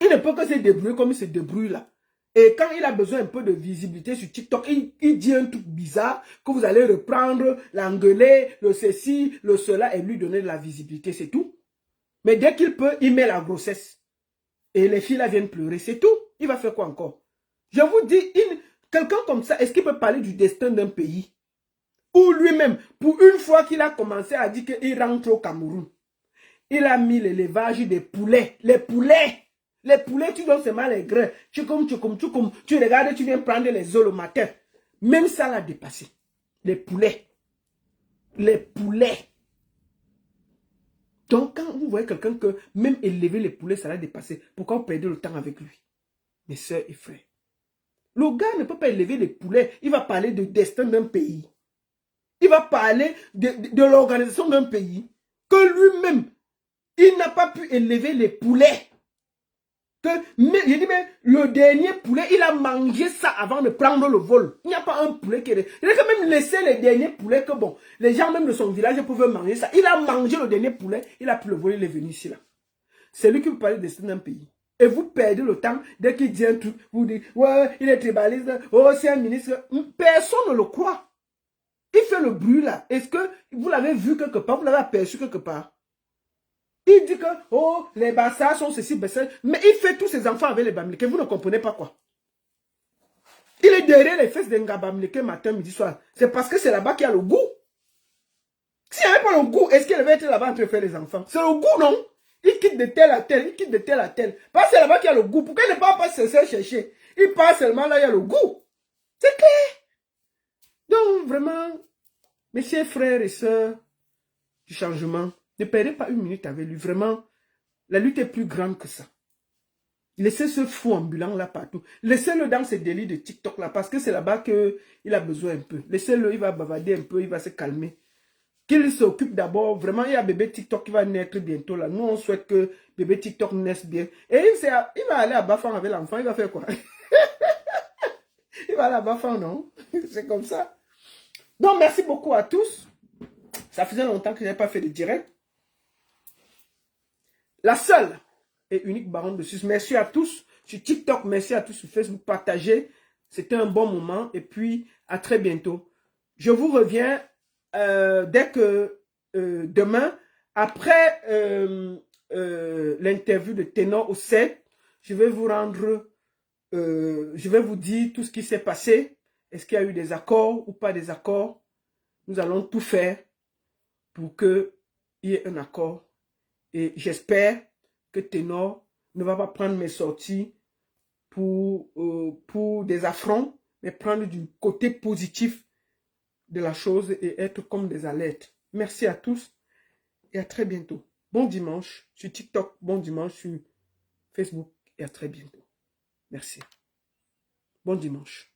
Il ne peut que se débrouiller comme il se débrouille là. Et quand il a besoin un peu de visibilité sur TikTok, il dit un truc bizarre que vous allez reprendre, l'engueuler, le ceci, le cela et lui donner de la visibilité, c'est tout. Mais dès qu'il peut, il met la grossesse. Et les filles là viennent pleurer, c'est tout. Il va faire quoi encore? Je vous dis, quelqu'un comme ça, est-ce qu'il peut parler du destin d'un pays? Ou lui-même, pour une fois qu'il a commencé à dire qu'il rentre au Cameroun, il a mis l'élevage des poulets. Les poulets! Les poulets, tu donnes seulement les grains. Tu regardes, tu viens prendre les œufs le matin. Même ça l'a dépassé. Les poulets. Les poulets. Donc, quand vous voyez quelqu'un que même élever les poulets, ça l'a dépassé, pourquoi vous perdez le temps avec lui? Mes soeurs et frères. Le gars ne peut pas élever les poulets. Il va parler du destin d'un pays. Il va parler de l'organisation d'un pays. Que lui-même, il n'a pas pu élever les poulets. Je dis, mais le dernier poulet, il a mangé ça avant de prendre le vol. Il n'y a pas un poulet qui est... Il a quand même laissé les derniers poulets que bon, les gens même de son village pouvaient manger ça. Il a mangé le dernier poulet, il a pris le vol, il est venu ici là. C'est lui qui vous parle de destin d'un pays. Et vous perdez le temps, dès qu'il dit un truc, vous dites, ouais, il est tribaliste, oh, c'est un ministre. Personne ne le croit. Il fait le bruit là. Est-ce que vous l'avez vu quelque part, vous l'avez aperçu quelque part? Il dit que, oh, les Bassas sont ceci, Bassas. Mais il fait tous ses enfants avec les Bamileke. Vous ne comprenez pas quoi. Il est derrière les fesses d'un Bamileke matin, midi, soir. C'est parce que c'est là-bas qu'il y a le goût. S'il n'y avait pas le goût, est-ce qu'il va être là-bas en train de faire les enfants? C'est le goût, non? Il quitte de tel à tel, il quitte de tel à tel. Parce que c'est là-bas qu'il y a le goût. Pourquoi il ne part pas se chercher? Il part seulement là, il y a le goût. C'est clair. Donc, vraiment, mes chers frères et sœurs du changement, ne perdez pas 1 minute avec lui. Vraiment, la lutte est plus grande que ça. Laissez ce fou ambulant là partout. Laissez-le dans ces délits de TikTok là, parce que c'est là-bas qu'il a besoin un peu. Laissez-le, il va bavarder un peu, il va se calmer. Qu'il s'occupe d'abord. Vraiment, il y a bébé TikTok qui va naître bientôt là. Nous, on souhaite que bébé TikTok naisse bien. Et il va aller à Bafang avec l'enfant. Il va faire quoi? Il va aller à Bafang, non? C'est comme ça. Donc, merci beaucoup à tous. Ça faisait longtemps que je n'avais pas fait de direct. La seule et unique baronne de Suisse. Merci à tous sur TikTok. Merci à tous sur Facebook. Partagez. C'était un bon moment. Et puis, à très bientôt. Je vous reviens dès que demain, après l'interview de Ténor au 7, je vais vous rendre, je vais vous dire tout ce qui s'est passé. Est-ce qu'il y a eu des accords ou pas des accords? Nous allons tout faire pour qu'il y ait un accord. Et j'espère que Ténor ne va pas prendre mes sorties pour des affronts, mais prendre du côté positif de la chose et être comme des alertes. Merci à tous et à très bientôt. Bon dimanche sur TikTok, bon dimanche sur Facebook et à très bientôt. Merci. Bon dimanche.